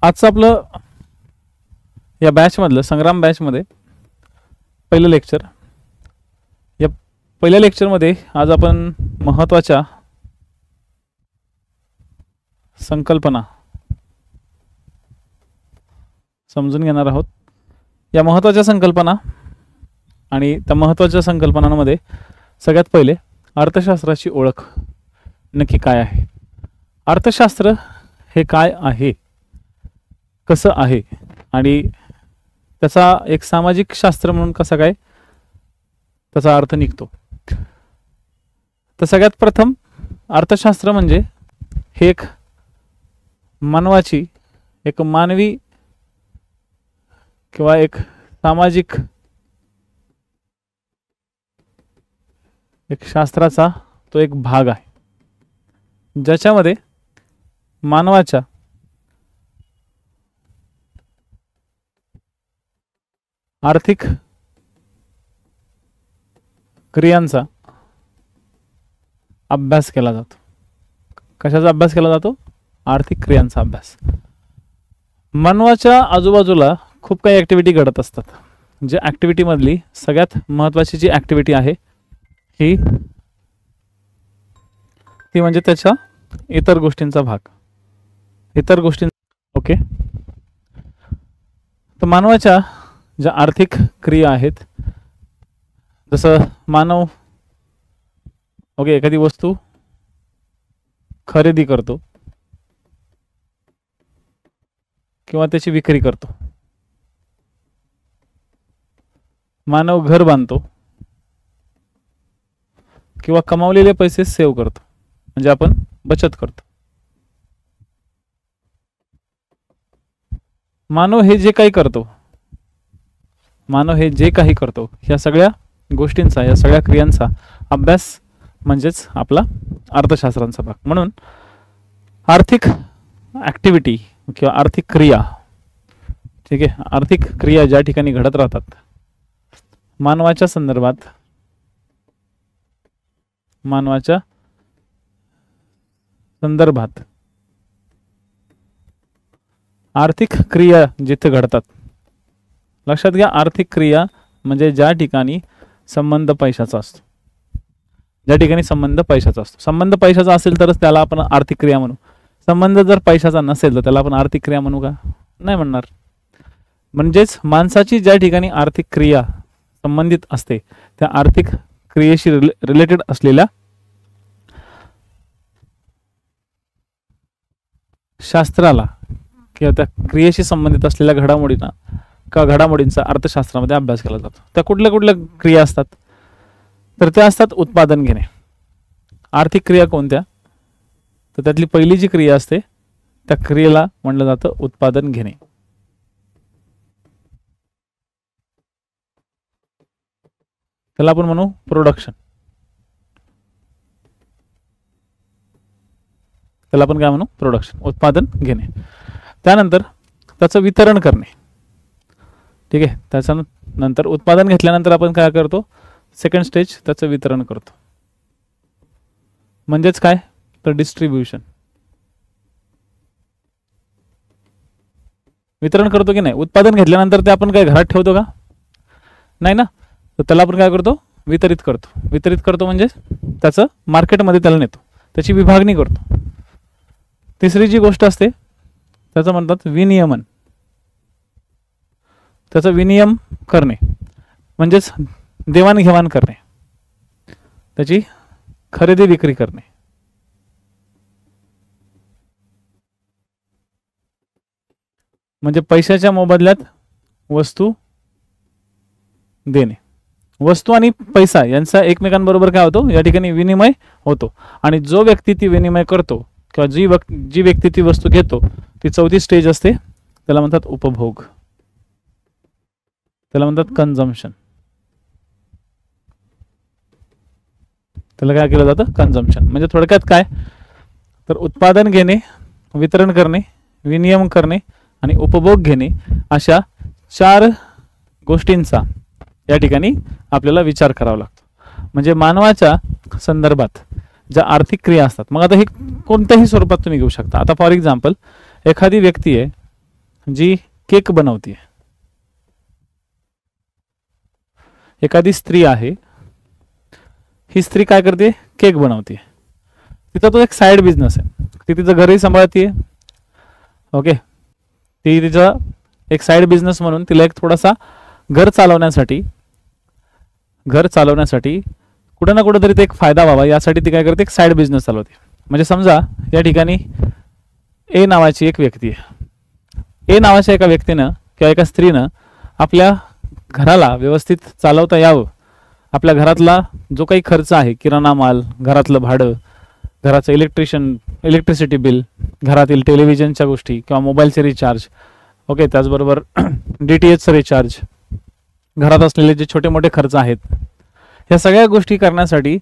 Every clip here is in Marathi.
आजचं आपलं या बॅचमधलं संग्राम बॅचमध्ये पहिलं लेक्चर. या पहिल्या लेक्चरमध्ये आज आपण महत्त्वाच्या संकल्पना समजून घेणार आहोत. या महत्त्वाच्या संकल्पना आणि त्या महत्त्वाच्या संकल्पनांमध्ये सगळ्यात पहिले अर्थशास्त्राची ओळख नक्की काय आहे, अर्थशास्त्र हे काय आहे, कसं आहे आणि त्याचा एक सामाजिक शास्त्र म्हणून कसा काय त्याचा अर्थ निघतो. तर सगळ्यात प्रथम अर्थशास्त्र म्हणजे हे एक मानवाची एक मानवी किंवा एक सामाजिक एक शास्त्राचा तो एक भाग आहे ज्याच्यामध्ये मानवाच्या आर्थिक क्रियांचा अभ्यास केला जातो. कशाचा अभ्यास केला जातो? आर्थिक क्रियांचा अभ्यास. मानवाच्या आजूबाजूला खूप काही ॲक्टिव्हिटी घडत असतात. जे ॲक्टिव्हिटीमधली सगळ्यात महत्त्वाची जी ॲक्टिव्हिटी आहे ती म्हणजे त्याच्या इतर गोष्टींचा भाग. इतर गोष्टी ओके. तर मानवाच्या ज्या आर्थिक क्रिया आहेत, जसं मानव ओके एखादी वस्तू खरेदी करतो किंवा त्याची विक्री करतो, मानव घर बांधतो किंवा कमावलेले पैसे सेव्ह करतो, म्हणजे आपण बचत करतो. मानव हे जे काही करतो, मानव हे जे काही करतो ह्या सगळ्या गोष्टींचा, या सगळ्या क्रियांचा अभ्यास म्हणजेच आपला अर्थशास्त्रांचा भाग. म्हणून आर्थिक ॲक्टिव्हिटी किंवा आर्थिक क्रिया, ठीक आहे, आर्थिक क्रिया ज्या ठिकाणी घडत राहतात मानवाच्या संदर्भात, मानवाच्या संदर्भात आर्थिक क्रिया जिथे घडतात, लक्षात घ्या आर्थिक क्रिया म्हणजे ज्या ठिकाणी संबंध पैशाचा असतो, ज्या ठिकाणी संबंध पैशाचा असतो. संबंध पैशाचा असेल तरच त्याला आपण आर्थिक क्रिया म्हणू. संबंध जर पैशाचा नसेल तर त्याला आपण आर्थिक क्रिया म्हणू का? नाही म्हणणार. म्हणजेच माणसाची ज्या ठिकाणी आर्थिक क्रिया संबंधित असते त्या आर्थिक क्रियेशी रिलेटेड असलेल्या शास्त्राला किंवा त्या क्रियेशी संबंधित असलेल्या घडामोडींचा अर्थशास्त्रामध्ये अभ्यास केला जातो. त्या कुठल्या कुठल्या क्रिया असतात? तर त्या असतात उत्पादन घेणे. आर्थिक क्रिया कोणत्या? तर त्यातली पहिली जी क्रिया असते त्या क्रियेला म्हटलं जातं उत्पादन घेणे. त्याला आपण म्हणू प्रोडक्शन. त्याला आपण काय म्हणू? प्रोडक्शन, उत्पादन घेणे. त्यानंतर त्याचं वितरण करणे. ठीक आहे. त्याच्यानंतर उत्पादन घेतल्यानंतर आपण काय करतो? सेकंड स्टेज त्याचं वितरण करतो. म्हणजेच काय? तर डिस्ट्रीब्युशन. वितरण करतो की नाही? उत्पादन घेतल्यानंतर ते आपण काय घरात ठेवतो का? नाही ना. तर त्याला आपण काय करतो? वितरित करतो. वितरित करतो म्हणजे त्याचं मार्केटमध्ये त्याला नेतो, त्याची विभागणी करतो. तिसरी जी गोष्ट असते त्याचं म्हणतात विनियमन. त्याचं विनियम करणे म्हणजेच देवाणघेवाण करणे, त्याची खरेदी विक्री करणे. म्हणजे पैशाच्या मोबदल्यात वस्तू देणे. वस्तू आणि पैसा यांचा एकमेकांबरोबर काय होतो? या ठिकाणी विनिमय होतो. आणि जो व्यक्ती ती विनिमय करतो किंवा जी व्यक्ती ती वस्तू घेतो ती चौथी स्टेज असते, त्याला म्हणतात उपभोग. त्याला म्हणतात कन्झम्पशन. त्याला काय केलं जातं? कन्झम्पशन. म्हणजे थोडक्यात काय? तर उत्पादन घेणे, वितरण करणे, विनियम करणे आणि उपभोग घेणे अशा 4 गोष्टींचा या ठिकाणी आपल्याला विचार करावा लागतो. म्हणजे मानवाच्या संदर्भात ज्या आर्थिक क्रिया असतात, मग आता हे कोणत्याही स्वरूपात तुम्ही घेऊ शकता. आता फॉर एक्झाम्पल एखादी व्यक्ती आहे, जी केक बनवते, एखादी स्त्री आहे, ही स्त्री काय करते, केक बनवते, तिचा तो एक साइड बिझनेस आहे, ती तिचं घरही सांभाळते. ओके, ती तिचा एक साइड बिझनेस म्हणून तिला एक थोडासा घर चालवण्यासाठी कुठे ना कुठेतरी ते एक फायदा व्हावा यासाठी ती काय करते, एक साइड बिझनेस चालवते. म्हणजे समजा या ठिकाणी ए नावाची एक व्यक्ती आहे, ए नावाच्या एका व्यक्तीनं किंवा एका स्त्रीनं आपल्या घराला व्यवस्थित चालवता यावं, आपल्या घरातला जो काही खर्च आहे, किराणा माल, घरातलं भाडं, घराचं इलेक्ट्रिसिटी बिल, घरातील टेलिव्हिजनच्या गोष्टी किंवा मोबाईलचे रिचार्ज, ओके, त्याचबरोबर DTHचं रिचार्ज, घरात असलेले जे छोटे मोठे खर्च आहेत, ह्या सगळ्या गोष्टी करण्यासाठी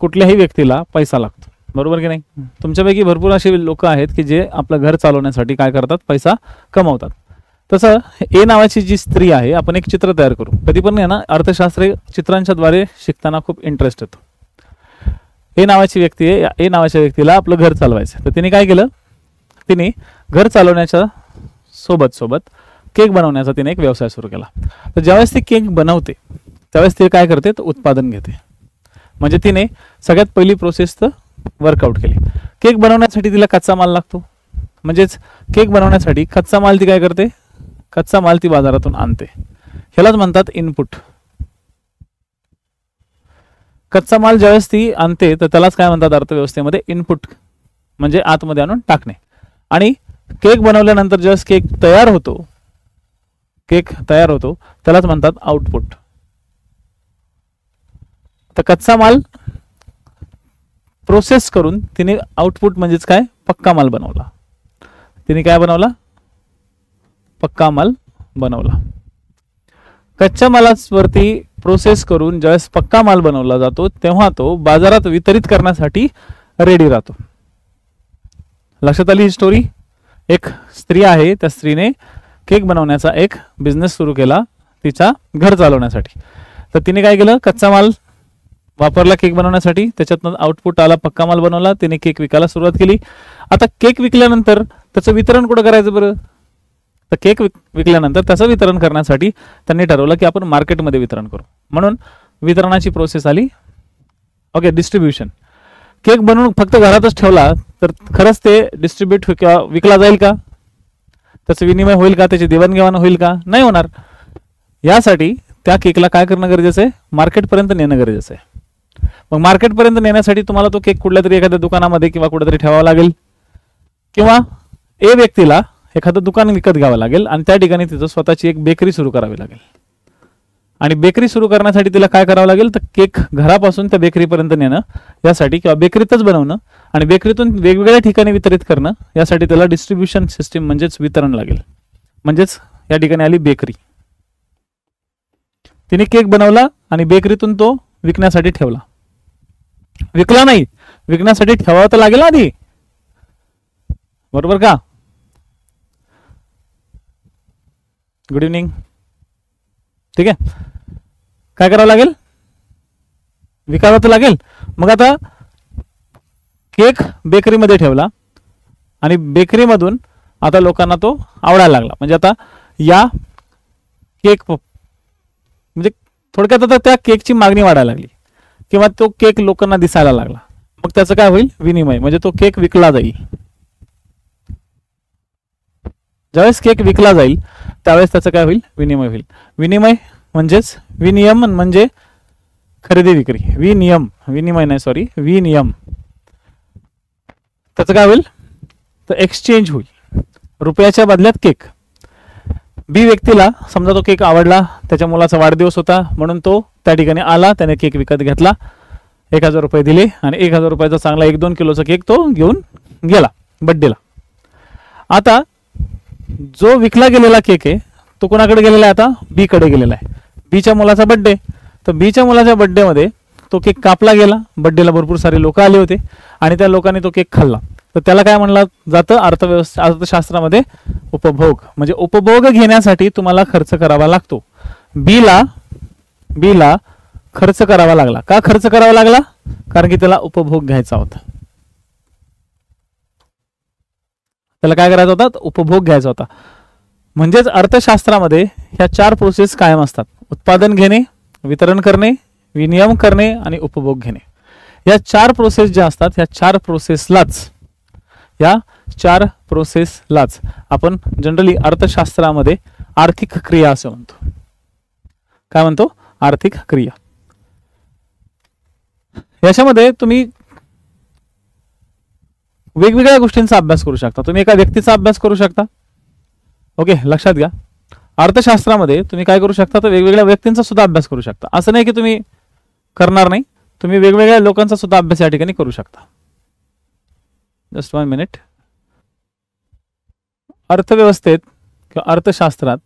कुठल्याही व्यक्तीला पैसा लागतो, बरोबर की नाही. तुमच्यापैकी भरपूर असे लोक आहेत की जे आपलं घर चालवण्यासाठी काय करतात, पैसा कमवतात. तसं ए नावाची जी स्त्री आहे, आपण एक चित्र तयार करू. कधी पण आहे ना, अर्थशास्त्र चित्रांच्या द्वारे शिकताना खूप इंटरेस्ट येतो. ए नावाची व्यक्ती आहे, ए नावाच्या व्यक्तीला आपलं घर चालवायचं, तर तिने काय केलं, तिने घर चालवण्याच्या सोबत केक बनवण्याचा तिने एक व्यवसाय सुरू केला. तर ज्यावेळेस ती केक बनवते त्यावेळेस ती काय करते, तर उत्पादन घेते. म्हणजे तिने सगळ्यात पहिली प्रोसेस तर वर्कआउट केली. केक बनवण्यासाठी तिला कच्चा माल लागतो, म्हणजेच केक बनवण्यासाठी कच्चा माल ती काय करते, कच्चा माल ती बाजारातून आणते. ह्यालाच म्हणतात इनपुट. कच्चा माल ज्यावेळेस ती आणते तर त्यालाच काय म्हणतात अर्थव्यवस्थेमध्ये, इनपुट, म्हणजे आतमध्ये आणून टाकणे. आणि केक बनवल्यानंतर ज्यावेळेस केक तयार होतो त्यालाच म्हणतात आउटपुट. तर कच्चा माल प्रोसेस करून तिने आउटपुट म्हणजेच काय, पक्का माल बनवला. तिने काय बनवला, पक्का माल बनवला. कच्च्या मालावरती प्रोसेस करून ज्यावेळेस पक्का माल बनवला जातो तेव्हा तो बाजारात वितरित करण्यासाठी रेडी राहतो. लक्षात आली ही स्टोरी. एक स्त्री आहे, त्या स्त्रीने केक बनवण्याचा एक बिझनेस सुरू केला तिच्या घर चालवण्यासाठी. तर तिने काय केलं, कच्चा माल वापरला केक बनवण्यासाठी, त्याच्यातनं आउटपुट आला, पक्का माल बनवला, तिने केक विकायला सुरुवात केली. आता केक विकल्यानंतर त्याचं वितरण कुठं करायचं बरं, तर केक विकल्यानंतर त्याचं वितरण करण्यासाठी त्यांनी ठरवलं की आपण मार्केटमध्ये वितरण करू. म्हणून वितरणाची प्रोसेस आली. Okay, distribution. केक बनवून फक्त घरातच ठेवला तर खरंच ते डिस्ट्रीब्यूट किंवा विकला जाईल का, त्याचं विनिमय होईल का, त्याची देवाणघेवाण होईल का, नाही होणार. यासाठी त्या केकला काय करणं गरजेचं आहे, मार्केटपर्यंत नेणं गरजेचं आहे. मग मार्केटपर्यंत नेण्यासाठी तुम्हाला तो केक कुठल्या तरी एखाद्या दुकानामध्ये किंवा कुठेतरी ठेवावा लागेल, किंवा ए व्यक्तीला एखादं दुकान विकत घ्यावं लागेल आणि त्या ठिकाणी तिचं स्वतःची एक बेकरी सुरू करावी लागेल. आणि बेकरी सुरू करण्यासाठी तिला काय करावं लागेल, तर केक घरापासून त्या बेकरीपर्यंत नेणं यासाठी, किंवा बेकरीतच बनवणं आणि बेकरीतून वेगवेगळ्या ठिकाणी वितरित करणं यासाठी त्याला डिस्ट्रीब्युशन सिस्टीम म्हणजेच वितरण लागेल. म्हणजेच या ठिकाणी आली बेकरी. तिने केक बनवला आणि बेकरीतून तो विकण्यासाठी ठेवला. विकला नाही, विकण्यासाठी ठेवावं तर लागेल आधी, बरोबर का. Good evening. ठीक आहे, काय करावं लागेल, विकावं तर लागेल. मग आता केक बेकरीमध्ये ठेवला आणि बेकरीमधून आता लोकांना तो आवडायला लागला. म्हणजे आता या केक म्हणजे थोडक्यात आता त्या केकची मागणी वाढायला लागली किंवा तो केक लोकांना दिसायला लागला. मग त्याचं काय होईल, विनिमय, म्हणजे तो केक विकला जाईल. ज्यावेळेस केक विकला जाईल त्यावेळेस त्याचं काय होईल, विनिमय होईल. विनिमय म्हणजेच विनियम, म्हणजे खरेदी विक्री. विनिमय नाही, सॉरी, विनियम. त्याचं काय होईल, तर एक्सचेंज होईल. रुपयाच्या बदल्यात केक. बी व्यक्तीला समजा तो केक आवडला, त्याच्या मुलाचा वाढदिवस होता म्हणून तो त्या ठिकाणी आला, त्याने केक विकत घेतला, 1000 रुपये दिले आणि 1000 रुपयाचा चांगला 1-2 किलोचा केक तो घेऊन गेला बड्डेला. आता जो विकला गेलेला केक आहे तो कोणाकडे गेलेला आहे, आता बी कडे गेलेला आहे. बीच्या मुलाचा बड्डे, तर बीच्या मुलाच्या बड्डेमध्ये तो केक कापला गेला. बड्डेला भरपूर सारे लोक आले होते आणि त्या लोकांनी तो केक खाल्ला. तर त्याला काय म्हणलं जातं अर्थशास्त्रामध्ये, उपभोग. म्हणजे उपभोग घेण्यासाठी तुम्हाला खर्च करावा लागतो. बीला खर्च करावा लागला. का खर्च करावा लागला, कारण की त्याला उपभोग घ्यायचा होता. त्याला काय करायचा होता, उपभोग घ्यायचा होता. म्हणजेच अर्थशास्त्रामध्ये ह्या 4 प्रोसेस कायम असतात. उत्पादन घेणे, वितरण करणे, विनिमय करणे आणि उपभोग घेणे. या 4 प्रोसेस ज्या असतात ह्या 4 प्रोसेसलाच आपण जनरली अर्थशास्त्रामध्ये आर्थिक क्रिया असं म्हणतो. काय म्हणतो? आर्थिक क्रिया. याच्यामध्ये तुम्ही वेगवेगळ्या गोष्टींचा अभ्यास करू शकता. तुम्ही एका व्यक्तीचा अभ्यास करू शकता. ओके, लक्षात घ्या. अर्थशास्त्रामध्ये तुम्ही काय करू शकता तर वेगवेगळ्या व्यक्तींचा सुद्धा अभ्यास करू शकता. असं नाही की तुम्ही करणार नाही, तुम्ही वेगवेगळ्या लोकांचा सुद्धा अभ्यास या ठिकाणी करू शकता. Just 1 minute. अर्थव्यवस्थेत किंवा अर्थशास्त्रात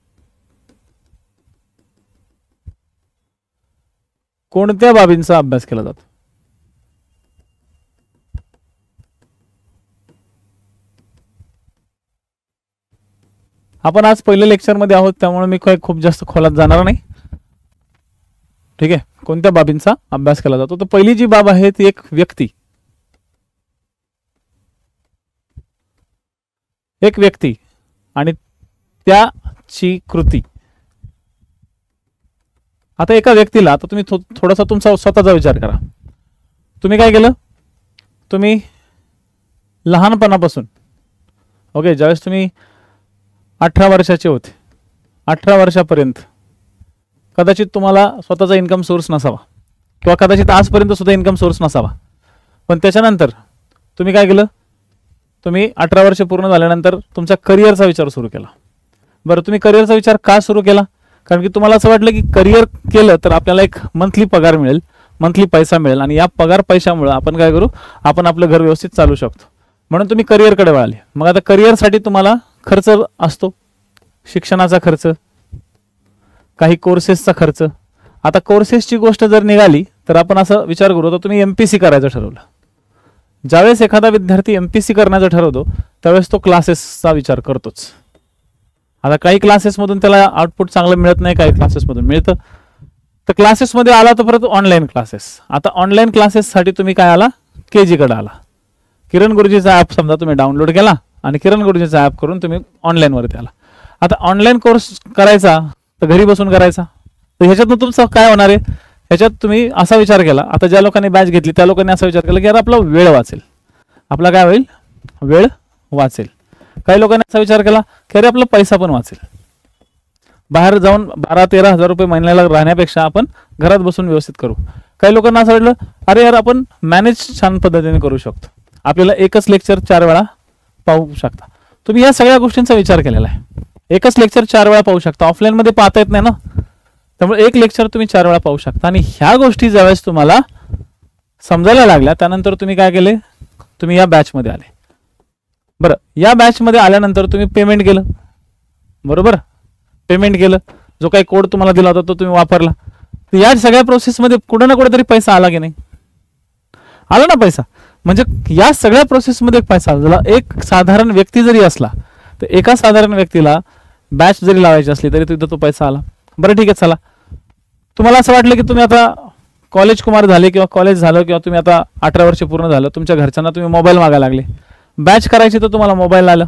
कोणत्या बाबींचा अभ्यास केला जातो? आपण आज पहिल्या लेक्चरमध्ये आहोत त्यामुळे मी काही खूप जास्त खोलात जाणार नाही. ठीक आहे. कोणत्या बाबींचा अभ्यास केला जातो? तर पहिली जी बाब आहे ती एक व्यक्ती आणि त्याची कृती. आता एका व्यक्तीला, आता तुम्ही थोडासा तुमचा स्वतःचा विचार करा. तुम्ही काय केलं? तुम्ही लहानपणापासून ओके ज्यावेळेस तुम्ही 18 वर्षाचे होते, 18 वर्षापर्यंत कदाचित तुम्हाला स्वतःचा इन्कम सोर्स नसावा किंवा कदाचित आजपर्यंत सुद्धा इन्कम सोर्स नसावा. पण त्याच्यानंतर तुम्ही काय केलं? तुम्ही 18 वर्ष पूर्ण झाल्यानंतर तुमच्या करिअरचा विचार सुरू केला. बरं, तुम्ही करिअरचा विचार का सुरू केला? कारण की तुम्हाला असं वाटलं की करिअर केलं तर आपल्याला एक मंथली पगार मिळेल, मंथली पैसा मिळेल आणि या पगार पैशामुळे आपण काय करू? आपण आपलं घर व्यवस्थित चालू शकतो. म्हणून तुम्ही करिअरकडे वळाले. मग आता करिअरसाठी तुम्हाला खर्च असतो, शिक्षणाचा खर्च, काही कोर्सेसचा खर्च. आता कोर्सेसची गोष्ट जर निघाली तर आपण असं विचार करू तर तुम्ही MPC करायचं ठरवलं. ज्यावेळेस एखादा विद्यार्थी MPC करण्याचं ठरवतो त्यावेळेस तो क्लासेसचा विचार करतोच. आता काही क्लासेसमधून त्याला आउटपुट चांगलं मिळत नाही, काही क्लासेसमधून मिळतं. तर क्लासेसमध्ये आला तर परत ऑनलाईन क्लासेस. आता ऑनलाईन क्लासेससाठी तुम्ही काय आला? KG कडे आला. किरण गुरुजीचा ॲप समजा तुम्ही डाउनलोड केला आणि किरण गुरुजीचा ॲप करून तुम्ही ऑनलाईनवरती आला. आता ऑनलाईन कोर्स करायचा तर घरी बसून करायचा. तर ह्याच्यातून तुमचं काय होणार आहे? ह्याच्यात तुम्ही असा विचार केला, आता ज्या लोकांनी बॅच घेतली त्या लोकांनी असा विचार केला की यार आपला वेळ वाचेल. आपला काय होईल? वेळ वाचेल. काही लोकांनी असा विचार केला की अरे आपला पैसा पण वाचेल. बाहेर जाऊन 12-13 हजार रुपये महिन्याला राहण्यापेक्षा आपण घरात बसून व्यवस्थित करू. काही लोकांना असं वाटलं अरे यार आपण मॅनेज छान पद्धतीने करू शकतो, आपल्याला एकच लेक्चर 4 वेळा पाहू शकता. तुम्ही या सगळ्या गोष्टींचा विचार केलेला आहे. एकच लेक्चर 4 वेळा पाहू शकता. ऑफलाईन मध्ये पाहता येत नाही ना, त्यामुळे एक लेक्चर तुम्ही 4 वेळा पाहू शकता. आणि ह्या गोष्टी ज्यावेळेस तुम्हाला समजायला लागल्या त्यानंतर तुम्ही काय केले? तुम्ही या बॅच मध्ये आले. बरं, या बॅच मध्ये आल्यानंतर तुम्ही पेमेंट केलं. बरोबर, पेमेंट केलं. जो काही कोड तुम्हाला दिला होता तो तुम्ही वापरला. तर या सगळ्या प्रोसेसमध्ये कुठे ना कुठेतरी पैसा आला की नाही? आला ना पैसा. म्हणजे या सगळ्या प्रोसेसमध्ये पैसा आला. एक साधारण व्यक्ती जरी असला तर एका साधारण व्यक्तीला बॅच जरी लावायची असली तरी तिथं तो पैसा आला. बरं ठीक आहे, चला. तुम्हाला असं वाटलं की तुम्ही आता कॉलेज कुमार झाले किंवा कॉलेज झालं किंवा तुम्ही आता 18 वर्ष पूर्ण झालं, तुमच्या घरच्यांना तुम्ही मोबाईल मागायला लागले. बॅच करायची तर तुम्हाला मोबाईल आलं.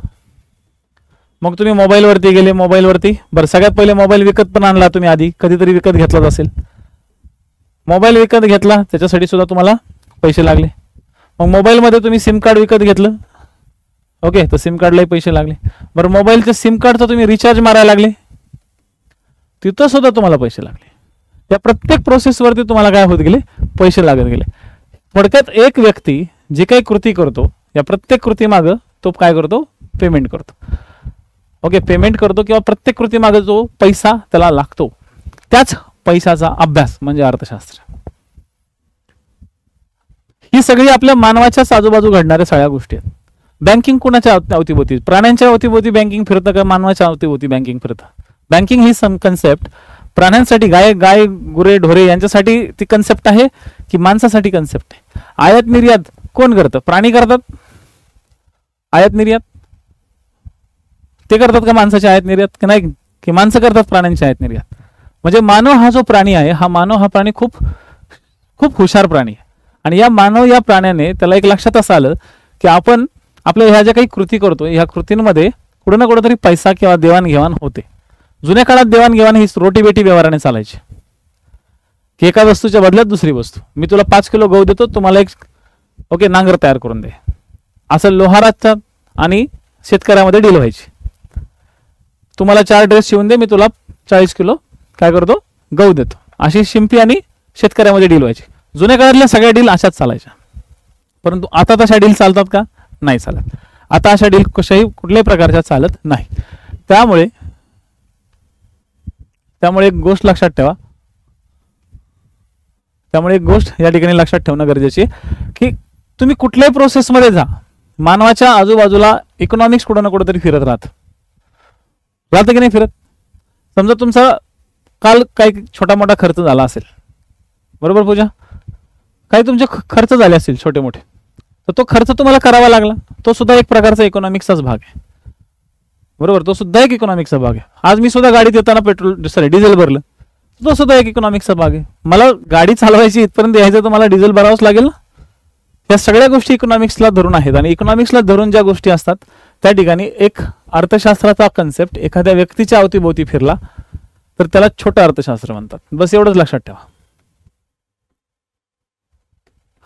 मग तुम्ही मोबाईलवरती गेले. मोबाईलवरती बरं, सगळ्यात पहिले मोबाईल विकत पण आणला तुम्ही. आधी कधीतरी विकत घेतलाच असेल. मोबाईल विकत घेतला त्याच्यासाठी सुद्धा तुम्हाला पैसे लागले. मग मोबाईलमध्ये तुम्ही सिम कार्ड विकत घेतलं. ओके, तर सिम कार्डलाही पैसे लागले. बरं, मोबाईलच्या सिम कार्डचा तुम्ही रिचार्ज मारायला लागले, तिथं सुद्धा तुम्हाला पैसे लागले. या प्रत्येक प्रोसेसवरती तुम्हाला काय होत गेले? पैसे लागत गेले. थोडक्यात एक व्यक्ती जे काही कृती करतो या प्रत्येक कृती मागं तो काय करतो? पेमेंट करतो. ओके, पेमेंट करतो किंवा प्रत्येक कृती मागे जो पैसा त्याला लागतो त्याच पैशाचा अभ्यास म्हणजे अर्थशास्त्र. ही सगळी आपल्या मानवाच्याच आजूबाजू घडणाऱ्या सगळ्या गोष्टी आहेत. बँकिंग कुणाच्या अवतीभोवती? प्राण्यांच्या अवतीभोवती बँकिंग फिरतं का मानवाच्या अवतीभोवती बँकिंग फिरतं? बँकिंग ही कन्सेप्ट प्राण्यांसाठी, गाय गुरे ढोरे यांच्यासाठी ती कन्सेप्ट आहे की माणसासाठी कन्सेप्ट आहे? आयात निर्यात कोण करतं? प्राणी करतात आयात निर्यात? ते करतात का माणसाची आयात निर्यात की नाही? की माणसं करतात प्राण्यांची आयात निर्यात? म्हणजे मानव हा जो प्राणी आहे, हा मानव हा प्राणी खूप खूप हुशार प्राणी आहे. आणि या प्राण्याने त्याला एक लक्षात असं आलं की आपण आपल्या ह्या ज्या काही कृती करतो ह्या कृतींमध्ये कुठं ना कुठेतरी पैसा किंवा देवाणघेवाण होते. जुन्या काळात देवाणघेवाण ही रोटीबेटी व्यवहाराने चालायची, की एका वस्तूच्या बदल्यात दुसरी वस्तू. मी तुला 5 किलो गहू देतो, तुम्हाला एक ओके नांगर तयार करून दे, असं लोहाराच्या आणि शेतकऱ्यामध्ये डील व्हायची. तुम्हाला 4 ड्रेस शिवून दे, मी तुला 40 किलो काय करतो गहू देतो, अशी शिंपी आणि शेतकऱ्यामध्ये डील व्हायची. जुन्या काळातल्या सगळ्या डील अशाच चालायच्या. परंतु आता तशा डील चालतात का? नाही चालत. आता अशा डील कुठल्याही प्रकारच्या चालत नाही. त्यामुळे एक गोष्ट लक्षात ठेवा, एक गोष्ट या ठिकाणी लक्षात ठेवणं गरजेचे की तुम्ही कुठल्याही प्रोसेसमध्ये जा, मानवाच्या आजूबाजूला इकॉनॉमिक्स कुठं ना कुठेतरी फिरत राहतं की नाही फिरत. समजा तुमचा काल काही छोटा मोठा खर्च झाला असेल, बरोबर पूजा, काही तुमचे खर्च झाले असतील छोटे मोठे, तर तो खर्च तुम्हाला करावा लागला, तो सुद्धा एक प्रकारचा इकॉनॉमिक्सचाच भाग आहे, बरोबर. तो सुद्धा एक इकॉनॉमिक्सचा भाग आहे. आज मी सुद्धा गाडीत येताना डिझेल भरलं, तो सुद्धा एक इकॉनॉमिक्सचा भाग आहे. मला गाडी चालवायची इथपर्यंत यायचं तर मला डिझेल भरावंच लागेल ना. या सगळ्या गोष्टी इकॉनॉमिक्सला धरून आहेत. आणि इकॉनॉमिक्सला धरून ज्या गोष्टी असतात त्या ठिकाणी एक अर्थशास्त्राचा कन्सेप्ट एखाद्या व्यक्तीच्या अवतीभोवती फिरला तर त्याला छोटं अर्थशास्त्र म्हणतात. बस एवढंच लक्षात ठेवा.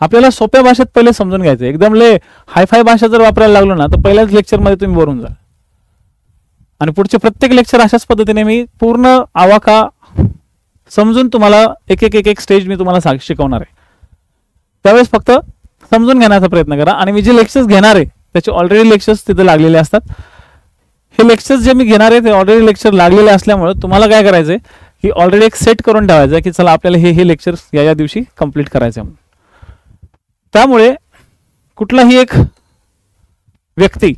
आपल्याला सोप्या भाषेत पहिले समजून घ्यायचं. एकदम लय हायफाय भाषा जर वापरायला लागलो ना तर पहिल्याच लेक्चरमध्ये तुम्ही बोर होऊन जाल. आणि पुढचे प्रत्येक लेक्चर अशाच पद्धतीने मी पूर्ण आवाका समजून तुम्हाला एक स्टेज मी तुम्हाला शिकवणार आहे. त्यावेळेस फक्त समजून घेण्याचा प्रयत्न करा. आणि मी जे लेक्चर्स घेणार आहे त्याचे ऑलरेडी लेक्चर्स तिथे लागलेले असतात. हे लेक्चर्स जे मी घेणार आहे ते ऑलरेडी लेक्चर लागलेले असल्यामुळे तुम्हाला काय करायचंय की ऑलरेडी एक सेट करून ठेवायचं की चला आपल्याला हे लेक्चर्स या दिवशी कंप्लीट करायचे म्हणून. त्यामुळे कुठलाही एक व्यक्ती,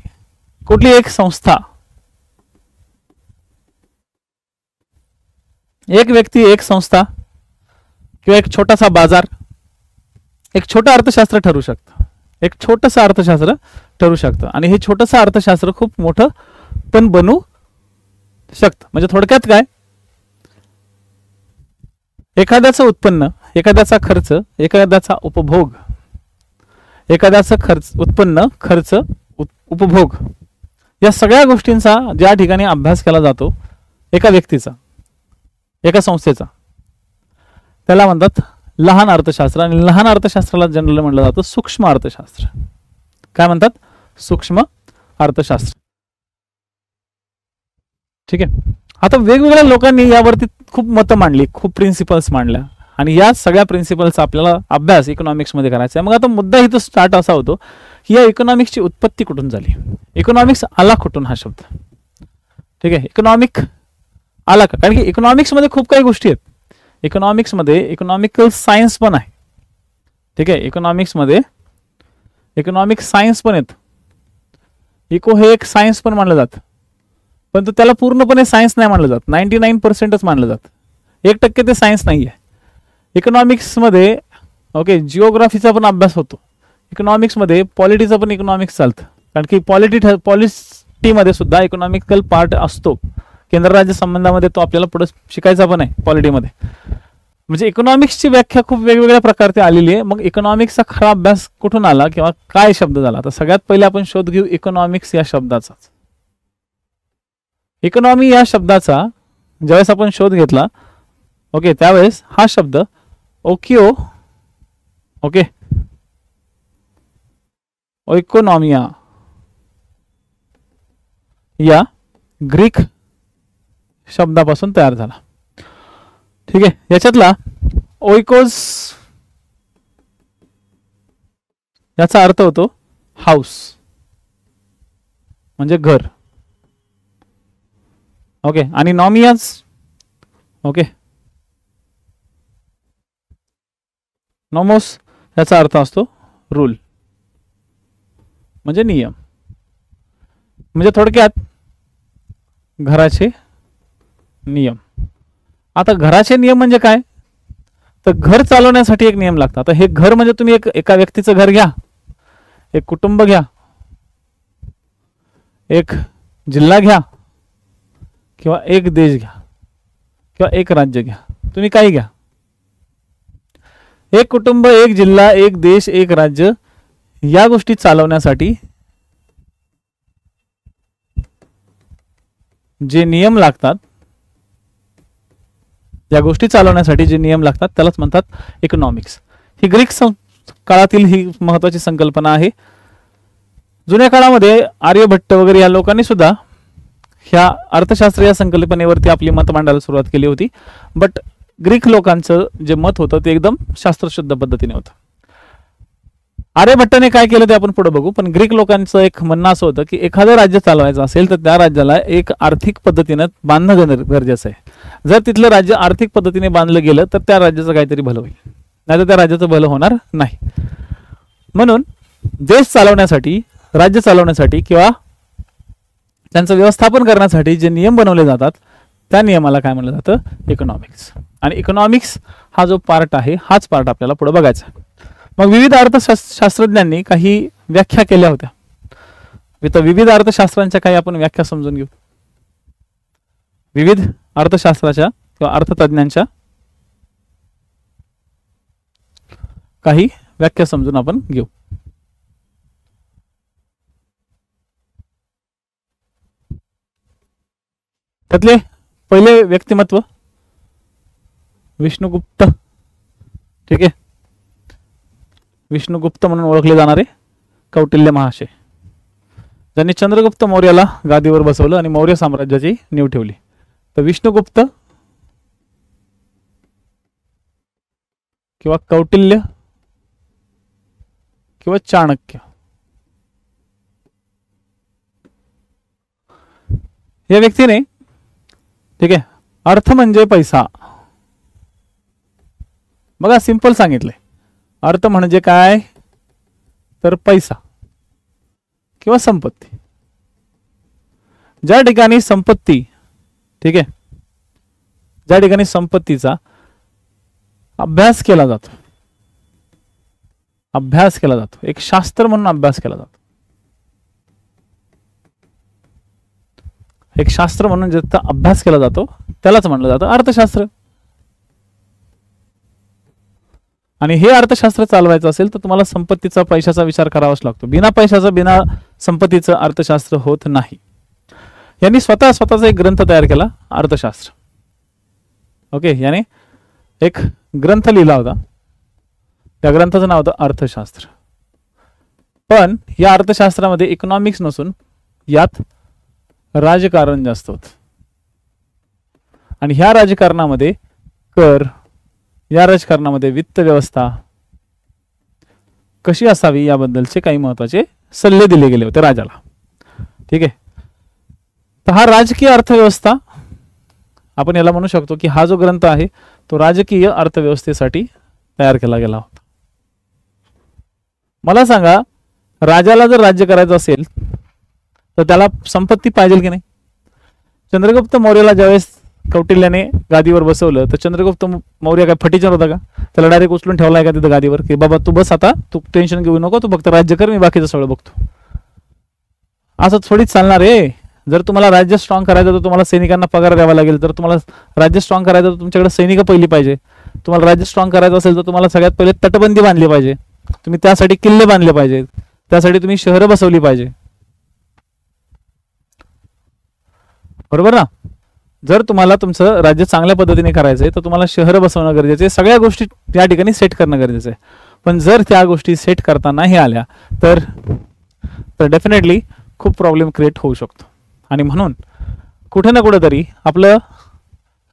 कुठली एक संस्था, एक व्यक्ती, एक संस्था किंवा एक छोटासा बाजार एक छोटं अर्थशास्त्र ठरू शकतं. एक छोटंसं अर्थशास्त्र ठरू शकतं. आणि हे छोटंसं अर्थशास्त्र खूप मोठं पण बनू शकतं. म्हणजे थोडक्यात काय, एखाद्याचं उत्पन्न, एखाद्याचा खर्च, एखाद्याचा उपभोग, एखाद्याचं उत्पन्न, खर्च, उपभोग या सगळ्या गोष्टींचा ज्या ठिकाणी अभ्यास केला जातो एका व्यक्तीचा, एका संस्थेचा, त्याला म्हणतात लहान अर्थशास्त्र. आणि लहान अर्थशास्त्राला जनरल म्हटलं जातं सूक्ष्म अर्थशास्त्र. काय म्हणतात? सूक्ष्म अर्थशास्त्र. ठीक आहे. आता वेगवेगळ्या लोकांनी यावरती खूप मतं मांडली, खूप प्रिन्सिपल्स मांडल्या आणि या सगळ्या प्रिन्सिपल्सचा आपल्याला अभ्यास इकॉनॉमिक्समध्ये करायचा आहे. मग आता मुद्दा इथं स्टार्ट असा होतो की या इकॉनॉमिक्सची उत्पत्ती कुठून झाली, इकॉनॉमिक्स आला कुठून हा शब्द. ठीक आहे. इकॉनॉमिक आला का? कारण की इकॉनॉमिक्समध्ये खूप काही गोष्टी आहेत. इकॉनॉमिक्समध्ये इकॉनॉमिकल सायन्स पण आहे. ठीक आहे. इकॉनॉमिक्समध्ये इकॉनॉमिक सायन्स पण येतं. इको हे एक सायन्स पण मानलं जातं, परंतु त्याला पूर्णपणे सायन्स नाही मानलं जात. 99% मानलं जातं. 1% ते सायन्स नाही आहे. इकॉनॉमिक्समध्ये ओके जिओग्राफीचा पण अभ्यास होतो. इकॉनॉमिक्समध्ये पॉलिटीचा पण इकॉनॉमिक्स चालतं, कारण की पॉलिटीमध्ये सुद्धा इकॉनॉमिकल पार्ट असतो. केंद्र राज्य संबंधामध्ये तो आपल्याला पुढे शिकायचा पण आहे पॉलिटीमध्ये. म्हणजे इकॉनॉमिक्सची व्याख्या खूप वेगवेगळ्या प्रकारची आलेली आहे. मग इकॉनॉमिक्सचा खरा अभ्यास कुठून आला किंवा काय शब्द झाला, तर सगळ्यात पहिले आपण शोध घेऊ इकॉनॉमिक्स या शब्दाचा. इकॉनॉमी या शब्दाचा ज्यावेळेस आपण शोध घेतला ओके त्यावेळेस हा शब्द ओकिओ ओके ओइकोनॉमिया या ग्रीक शब्दापासून तयार झाला. ठीक आहे. याच्यातला ओइकोस याचा अर्थ होतो हाऊस म्हणजे घर. ओके. आणि नॉमियाज ओके नॉमोस याचा अर्थ असतो रूल म्हणजे नियम. म्हणजे थोडक्यात घराचे नियम. आता घराचे नियम म्हणजे काय, तर घर चालवण्यासाठी एक नियम लागतात. आता हे घर म्हणजे तुम्ही एका व्यक्तीचं घर घ्या, एक कुटुंब घ्या, एक जिल्हा घ्या किंवा एक देश घ्या किंवा एक राज्य घ्या, तुम्ही काही घ्या. एक कुटुंब, एक जिल्हा, एक देश, एक राज्य या गोष्टी चालवण्यासाठी जे नियम लागतात, या गोष्टी चालवण्यासाठी जे नियम लागतात त्यालाच म्हणतात इकॉनॉमिक्स. ही ग्रीक काळातील ही महत्वाची संकल्पना आहे. जुन्या काळामध्ये आर्यभट्ट वगैरे या लोकांनी सुद्धा ह्या अर्थशास्त्र या संकल्पनेवरती आपली मत मांडायला सुरुवात केली होती. बट ग्रीक लोकांचं जे मत होतं ते एकदम शास्त्रशुद्ध पद्धतीने होतं. आर्यभट्टाने काय केलं ते आपण पुढे बघू. पण ग्रीक लोकांचं एक म्हणणं असं होतं की एखादं राज्य चालवायचं असेल तर त्या राज्याला एक आर्थिक पद्धतीनं बांधणं गरजेचं आहे. जर तिथलं राज्य आर्थिक पद्धतीने बांधलं गेलं तर त्या राज्याचं काहीतरी भलं होईल, नाही तर त्या राज्याचं भलं होणार नाही. म्हणून देश चालवण्यासाठी, राज्य चालवण्यासाठी किंवा त्यांचं व्यवस्थापन करण्यासाठी जे नियम बनवले जातात त्या नियमाला काय म्हणलं जातं? इकॉनॉमिक्स. आणि इकॉनॉमिक्स हा जो पार्ट आहे हाच पार्ट आपल्याला पुढे बघायचा. मग विविध अर्थशास्त्रज्ञांनी काही व्याख्या केल्या होत्या. विविध अर्थशास्त्रांच्या काही आपण व्याख्या समजून घेऊ. विविध अर्थशास्त्राच्या किंवा अर्थतज्ञांच्या काही व्याख्या समजून आपण घेऊ. त्यातले पहिले व्यक्तिमत्व विष्णुगुप्त. ठीक आहे, विष्णुगुप्त म्हणून ओळखले जाणारे कौटिल्य महाशय, ज्यांनी चंद्रगुप्त मौर्याला गादीवर बसवलं आणि मौर्य साम्राज्याची नीव ठेवली. तर विष्णुगुप्त किंवा कौटिल्य किंवा चाणक्य या व्यक्तीने, ठीक आहे, अर्थ म्हणजे पैसा. बघा सिंपल सांगितलंय. अर्थ म्हणजे काय? तर पैसा किंवा संपत्ती. ज्या ठिकाणी संपत्ती, ठीक आहे, ज्या ठिकाणी संपत्तीचा अभ्यास केला जातो, अभ्यास केला जातो, एक शास्त्र म्हणून अभ्यास केला जातो, एक शास्त्र म्हणून ज्याचा अभ्यास केला जातो त्यालाच म्हणलं जातं अर्थशास्त्र. आणि हे अर्थशास्त्र चालवायचं असेल तर तुम्हाला संपत्तीचा, पैशाचा विचार करावाच लागतो. बिना पैशाचं, बिना संपत्तीचं अर्थशास्त्र होत नाही. यांनी स्वतःचा एक ग्रंथ तयार केला, अर्थशास्त्र. ओके, याने एक ग्रंथ लिहिला होता, त्या ग्रंथाचं नाव होतं अर्थशास्त्र. पण या अर्थशास्त्रामध्ये इकॉनॉमिक्स नसून यात राजकारण जास्त होत. आणि ह्या राजकारणामध्ये कर, या राजकारणामध्ये वित्त व्यवस्था कशी असावी याबद्दलचे काही महत्वाचे सल्ले दिले गेले होते राजाला. ठीक आहे, तर हा राजकीय अर्थव्यवस्था आपण याला म्हणू शकतो की हा जो ग्रंथ आहे तो राजकीय अर्थव्यवस्थेसाठी तयार केला गेला होता. मला सांगा, राजाला जर राज्य करायचं असेल तर त्याला संपत्ती पाहिजे की नाही? चंद्रगुप्त मौर्याला ज्यावेळेस कौटिल्याने गादीवर बसवलं तर चंद्रगुप्त मौर्य काय फटीचर होता का? त्याला डायरेक्ट उचलून ठेवलाय का तिथं गादीवर की बाबा तू बस, आता तू टेन्शन घेऊ नको, तू फक्त राज्य कर, मी बाकीचं सगळं बघतो? असं थोडीच चालणार आहे. जर तुम्हाला राज्य स्ट्रॉंग करायचं तर तुम्हाला सैनिकांना पगार द्यावा लागेल. तर तुम्हाला राज्य स्ट्रॉंग करायचं तर तुमच्याकडे सैनिक पहिली पाहिजे. तुम्हाला राज्य स्ट्रॉंग करायचं असेल तर तुम्हाला सगळ्यात पहिले तटबंदी बांधली पाहिजे. तुम्ही त्यासाठी किल्ले बांधले पाहिजेत, त्यासाठी तुम्ही शहरं बसवली पाहिजे. बरोबर ना? जर तुम्हाला तुमचं राज्य चांगल्या पद्धतीने करायचंय तर तुम्हाला शहरं बसवणं गरजेचं आहे. सगळ्या गोष्टी या ठिकाणी सेट करणं गरजेचं आहे. पण जर त्या गोष्टी सेट करता नाही आल्या तर डेफिनेटली खूप प्रॉब्लेम क्रिएट होऊ शकतो. आणि म्हणून कुठे ना कुठेतरी आपलं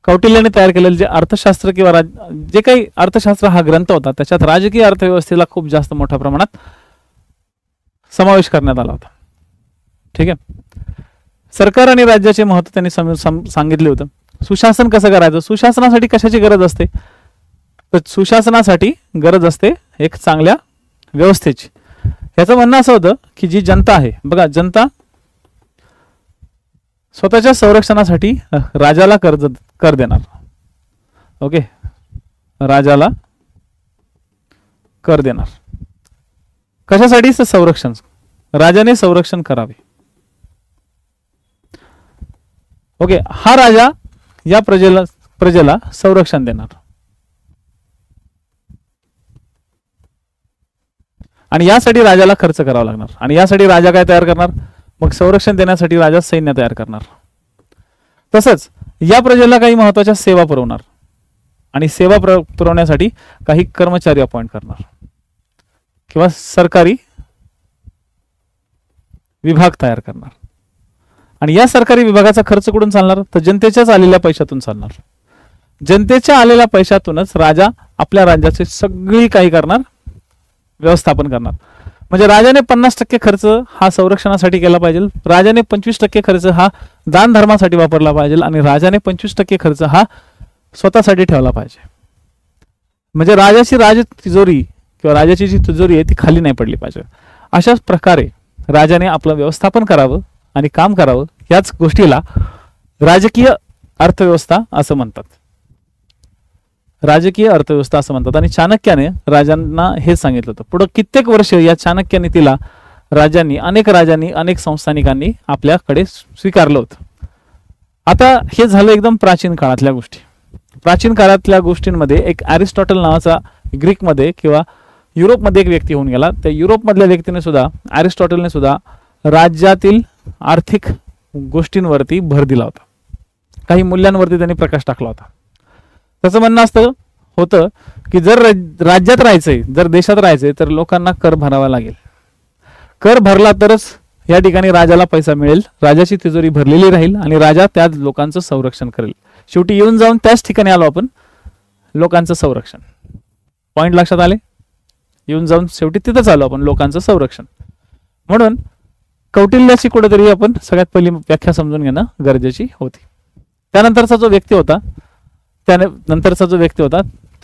कौटिल्याने तयार केलेलं जे अर्थशास्त्र किंवा जे काही अर्थशास्त्र हा ग्रंथ होता त्याच्यात राजकीय अर्थव्यवस्थेला खूप जास्त मोठ्या प्रमाणात समावेश करण्यात आला होता. ठीक आहे, सरकार आणि राज्याचे महत्व त्यांनी सांगितले होतं. सुशासन कसं करायचं? सुशासनासाठी कशाची गरज असते? तर सुशासनासाठी गरज असते एक चांगल्या व्यवस्थेची. याचं म्हणणं असं होतं की जी जनता आहे, बघा, जनता स्वतःच्या संरक्षणासाठी राजाला कर देणार. ओके, राजाला कर देणार. कशासाठी? संरक्षण. राजाने संरक्षण करावे. ओके, हा राजा या प्रजेला संरक्षण देणार. आणि यासाठी राजाला खर्च करावा लागणार. आणि यासाठी राजा काय तयार करणार? मग संरक्षण देण्यासाठी राजा सैन्य तयार करणार. तसंच या प्रजेला काही महत्वाच्या सेवा पुरवणार आणि सेवा पुरवण्यासाठी काही कर्मचारी अपॉइंट करणार किंवा सरकारी विभाग तयार करणार. आणि या सरकारी विभागाचा खर्च कुठून चालणार, तर जनतेच्याच आलेल्या पैशातून चालणार. जनतेच्या आलेल्या पैशातूनच राजा आपल्या राज्याचे सगळी काही करणार, व्यवस्थापन करणार. म्हणजे राजाने 50% खर्च हा संरक्षणासाठी केला पाहिजे, राजाने 25% खर्च हा दान धर्मासाठी वापरला पाहिजे आणि राजाने 25% खर्च हा स्वतःसाठी ठेवला पाहिजे. म्हणजे राजाची तिजोरी किंवा राजाची जी तिजोरी आहे ती खाली नाही पडली पाहिजे. अशाच प्रकारे राजाने आपलं व्यवस्थापन करावं आणि काम करावं. याच गोष्टीला राजकीय अर्थव्यवस्था असं म्हणतात. राजकीय अर्थव्यवस्था असं म्हणतात. आणि चाणक्याने राजांना हे सांगितलं होतं. पुढे कित्येक वर्ष या चाणक्य नीतीला अनेक राजांनी अनेक संस्थानिकांनी आपल्याकडे स्वीकारलं होतं. आता हे झालं एकदम प्राचीन काळातल्या गोष्टी. प्राचीन काळातल्या गोष्टींमध्ये एक अरिस्टॉटल नावाचा ग्रीकमध्ये किंवा युरोपमध्ये एक व्यक्ती होऊन गेला. त्या युरोपमधल्या व्यक्तीने सुद्धा, अरिस्टॉटलने सुद्धा राज्यातील आर्थिक गोष्टींवरती भर दिला होता. काही मूल्यांवरती त्यांनी प्रकाश टाकला होता. त्याचं म्हणणं होतं की जर राज्यात राहायचंय, जर देशात राहायचंय तर लोकांना कर भरावा लागेल. कर भरला तरच या ठिकाणी राजाला पैसा मिळेल, राजाची तिजोरी भरलेली राहील आणि राजा त्या लोकांचं संरक्षण करेल. शेवटी येऊन जाऊन त्याच ठिकाणी आलो आपण, लोकांचं संरक्षण. पॉइंट लक्षात आले? येऊन जाऊन शेवटी तिथंच आलो आपण, लोकांचं संरक्षण. म्हणून कौटिल्याची कुठेतरी आपण सगळ्यात पहिली व्याख्या समजून घेणं गरजेची होती. त्यानंतरचा जो व्यक्ती होता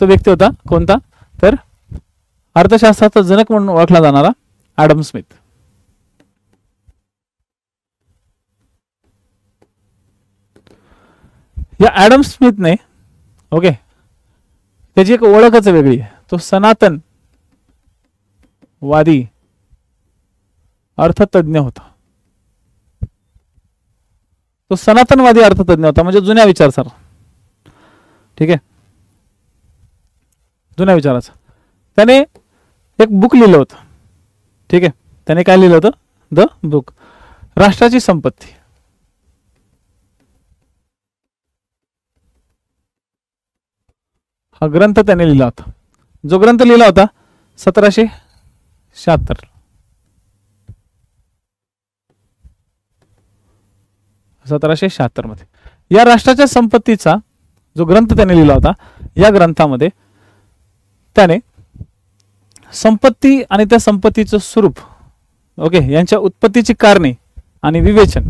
तो व्यक्ती होता कोणता, तर अर्थशास्त्राचा जनक म्हणून ओळखला जाणारा ॲडम स्मिथ. या ॲडम स्मिथने ओके, त्याची एक ओळखच वेगळी आहे. तो सनातनवादी अर्थतज्ञ होता. तो सनातनवादी अर्थतज्ञ होता, म्हणजे जुन्या विचारसर. ठीक आहे, जुन्या विचाराचा. त्याने एक बुक लिहिलं होतं. ठीक आहे, त्याने काय लिहिलं होतं? द बुक, राष्ट्राची संपत्ती. हा ग्रंथ त्याने लिहिला होता. जो ग्रंथ लिहिला होता 1776. 1776 मध्ये या राष्ट्राच्या संपत्तीचा जो ग्रंथ त्याने लिहिला होता, या ग्रंथामध्ये त्याने संपत्ती आणि त्या संपत्तीचं स्वरूप, ओके, यांच्या उत्पत्तीची कारणे आणि विवेचन,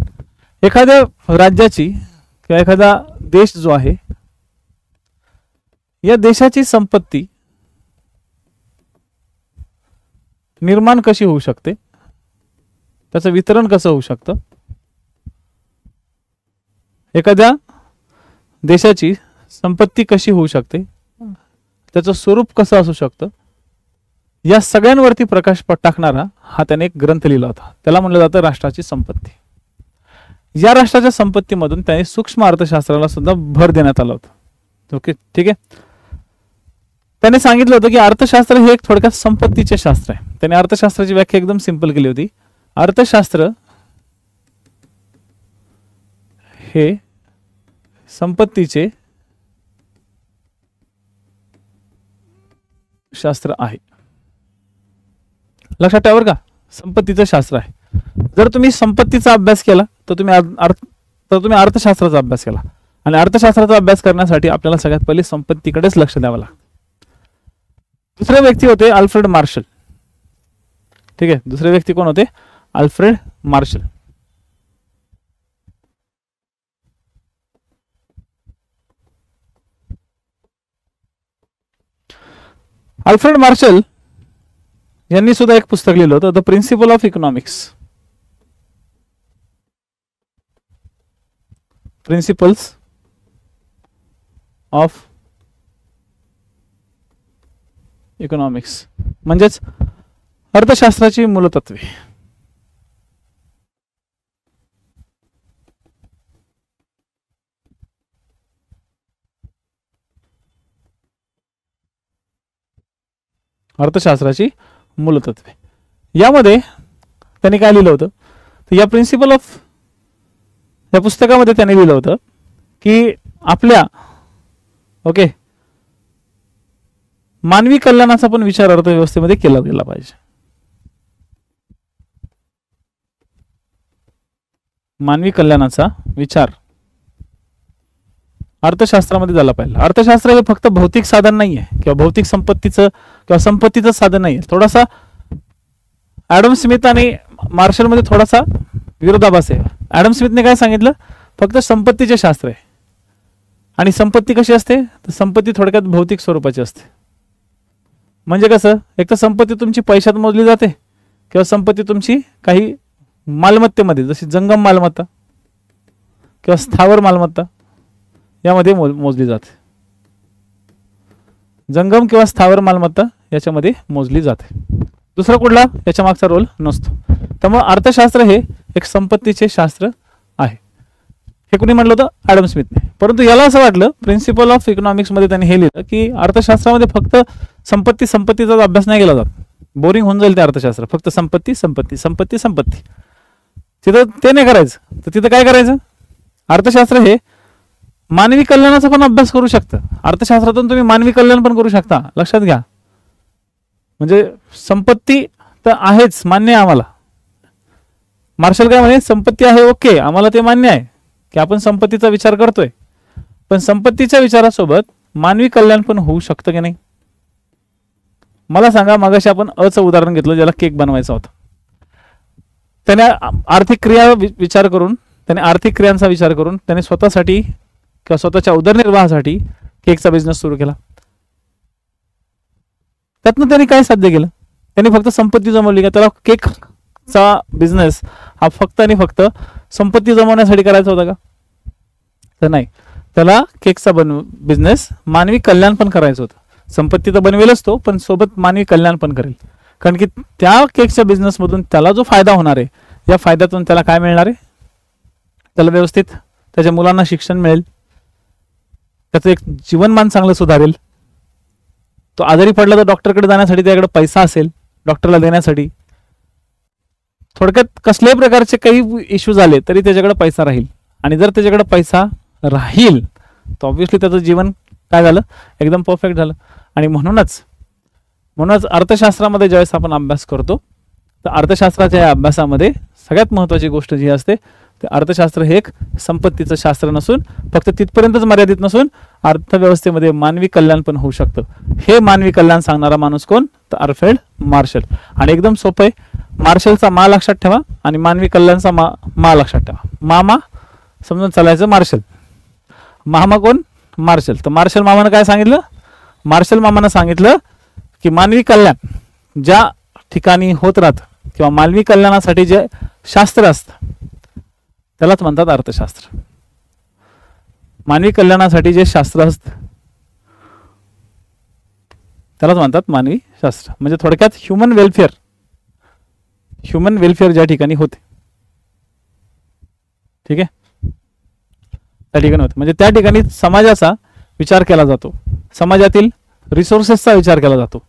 एखाद्या राज्याची किंवा एखादा देश जो आहे, या देशाची संपत्ती निर्माण कशी होऊ शकते, त्याचं वितरण कसं होऊ शकतं, एखाद्या देशाची संपत्ती कशी होऊ शकते, त्याचं स्वरूप कसं असू शकतं, या सगळ्यांवरती प्रकाश टाकणारा हा त्याने एक ग्रंथ लिहिला होता. त्याला म्हणलं जातं राष्ट्राची संपत्ती. या राष्ट्राच्या संपत्तीमधून त्याने सूक्ष्म अर्थशास्त्राला सुद्धा भर देण्यात आला होता. ओके, ठीक आहे. त्याने सांगितलं होतं की अर्थशास्त्र हे एक थोडक्यात संपत्तीचे शास्त्र आहे. त्याने अर्थशास्त्राची व्याख्या एकदम सिंपल केली होती. अर्थशास्त्र हे संपत्तीचे शास्त्र आहे. लक्षात ठेवा का, संपत्तीचं शास्त्र आहे. जर तुम्ही संपत्तीचा अभ्यास केला तर तुम्ही अर्थशास्त्राचा अभ्यास केला. आणि अर्थशास्त्राचा अभ्यास करण्यासाठी आपल्याला सगळ्यात पहिले संपत्तीकडेच लक्ष द्यावं लागतं. दुसरे व्यक्ती होते अल्फ्रेड मार्शल. ठीक आहे, दुसरे व्यक्ती कोण होते? Alfred Marshall. अल्फ्रेड मार्शल यांनी सुद्धा एक पुस्तक लिहिलं होतं, the principle of economics. Principles of economics म्हणजेच अर्थशास्त्राची मूलतत्वे. अर्थशास्त्राची मूलतत्वे यामध्ये त्यांनी काय लिहिलं होतं, तर या प्रिन्सिपल ऑफ, या पुस्तकामध्ये त्यांनी लिहिलं होतं की आपल्या ओके मानवी कल्याणाचा पण विचार अर्थव्यवस्थेमध्ये केला गेला पाहिजे. मानवी कल्याणाचा विचार अर्थशास्त्रामध्ये झाला पाहिजे. अर्थशास्त्र हे फक्त भौतिक साधन नाहीये किंवा भौतिक संपत्तीचं किंवा संपत्तीचं साधन नाहीये. थोडासा ॲडम स्मिथ आणि मार्शल मध्ये थोडासा विरोधाभास आहे. ॲडम स्मिथने काय सांगितलं, फक्त संपत्तीचे शास्त्र आहे. आणि संपत्ती कशी असते, तर संपत्ती थोडक्यात भौतिक स्वरूपाची असते. म्हणजे कसं, एक तर संपत्ती तुमची पैशात मोजली जाते किंवा संपत्ती तुमची काही मालमत्तेमध्ये, जशी जंगम मालमत्ता किंवा स्थावर मालमत्ता यामध्ये मोजली जाते. जंगम किंवा स्थावर मालमत्ता याच्यामध्ये मोजली जाते. दुसरा कुठला याच्या मागचा रोल नसतो. त्यामुळे अर्थशास्त्र हे एक संपत्तीचे शास्त्र आहे. हे कोणी म्हटलं होतं, ॲडम स्मिथने. परंतु याला असं वाटलं, प्रिन्सिपल ऑफ इकॉनॉमिक्स मध्ये त्यांनी हे लिहिलं की अर्थशास्त्रामध्ये फक्त संपत्तीचा अभ्यास नाही केला जात, बोरिंग होऊन जाईल ते अर्थशास्त्र. फक्त संपत्ती संपत्ती संपत्ती संपत्ती, तिथं ते नाही करायचं. तर तिथं काय करायचं, अर्थशास्त्र हे मानवी कल्याणाचा पण अभ्यास करू शकतं. अर्थशास्त्रातून तुम्ही मानवी कल्याण पण करू शकता, लक्षात घ्या. म्हणजे संपत्ती तर आहेच, मान्य आहे आम्हाला. मार्शल काय म्हणे, संपत्ती आहे ओके, आम्हाला ते मान्य आहे की आपण संपत्तीचा विचार करतोय, पण संपत्तीच्या विचारासोबत मानवी कल्याण पण होऊ शकतं की नाही. मला सांगा, मगाशी आपण अचं उदाहरण घेतलं ज्याला केक बनवायचा होता. त्याने आर्थिक क्रिया विचार करून, त्याने आर्थिक क्रियांचा विचार करून त्याने स्वतःसाठी किंवा स्वतःच्या उदरनिर्वाहासाठी केकचा बिझनेस सुरू केला. त्यातनं त्यांनी काय साध्य केलं, त्यांनी फक्त संपत्ती जमवली का. त्याला केकचा बिझनेस हा फक्त आणि फक्त संपत्ती जमवण्यासाठी करायचा होता का, तर नाही. त्याला केकचा बिझनेस मानवी कल्याण पण करायचं होतं. संपत्ती तर बनवेलच तो, पण सोबत मानवी कल्याण पण करेल. कारण की त्या केकच्या बिझनेसमधून त्याला जो फायदा होणार आहे, या फायद्यातून त्याला काय मिळणार आहे, त्याला व्यवस्थित त्याच्या मुलांना शिक्षण मिळेल, त्याचं एक जीवनमान चांगलं सुधारेल. तो आजारी पडला तर डॉक्टरकडे जाण्यासाठी त्याकडे पैसा असेल, डॉक्टरला देण्यासाठी. थोडक्यात कसल्याही प्रकारचे काही इश्यूज आले तरी त्याच्याकडे पैसा राहील. आणि जर त्याच्याकडे पैसा राहील तर ऑब्व्हियसली त्याचं जीवन काय झालं, एकदम परफेक्ट झालं. आणि म्हणूनच अर्थशास्त्रामध्ये ज्यावेळेस आपण अभ्यास करतो, तर अर्थशास्त्राच्या या अभ्यासामध्ये सगळ्यात महत्त्वाची गोष्ट जी असते, ते अर्थशास्त्र हे एक संपत्तीचं शास्त्र नसून, फक्त तिथपर्यंतच मर्यादित नसून, अर्थव्यवस्थेमध्ये मानवी कल्याण पण होऊ शकतं. हे मानवी कल्याण सांगणारा माणूस कोण, तर अल्फ्रेड मार्शल. आणि एकदम सोपं आहे, मार्शलचा मा लक्षात ठेवा आणि मानवी कल्याणचा मा लक्षात ठेवा. मामा समजून चालायचं, मार्शल. मामा कोण, मार्शल. तर मार्शल मामानं काय सांगितलं, मार्शल मामानं सांगितलं की मानवी कल्याण ज्या ठिकाणी होत राहतं किंवा मानवी कल्याणासाठी जे शास्त्र असतं त्यालाच म्हणतात अर्थशास्त्र. मानवी कल्याणासाठी जे शास्त्र असतं त्यालाच म्हणतात मानवी शास्त्र. म्हणजे थोडक्यात ह्युमन वेलफेअर ज्या ठिकाणी होते, ठीक आहे, त्या ठिकाणी होते. म्हणजे त्या ठिकाणी समाजाचा विचार केला जातो, समाजातील रिसोर्सेसचा विचार केला जातो.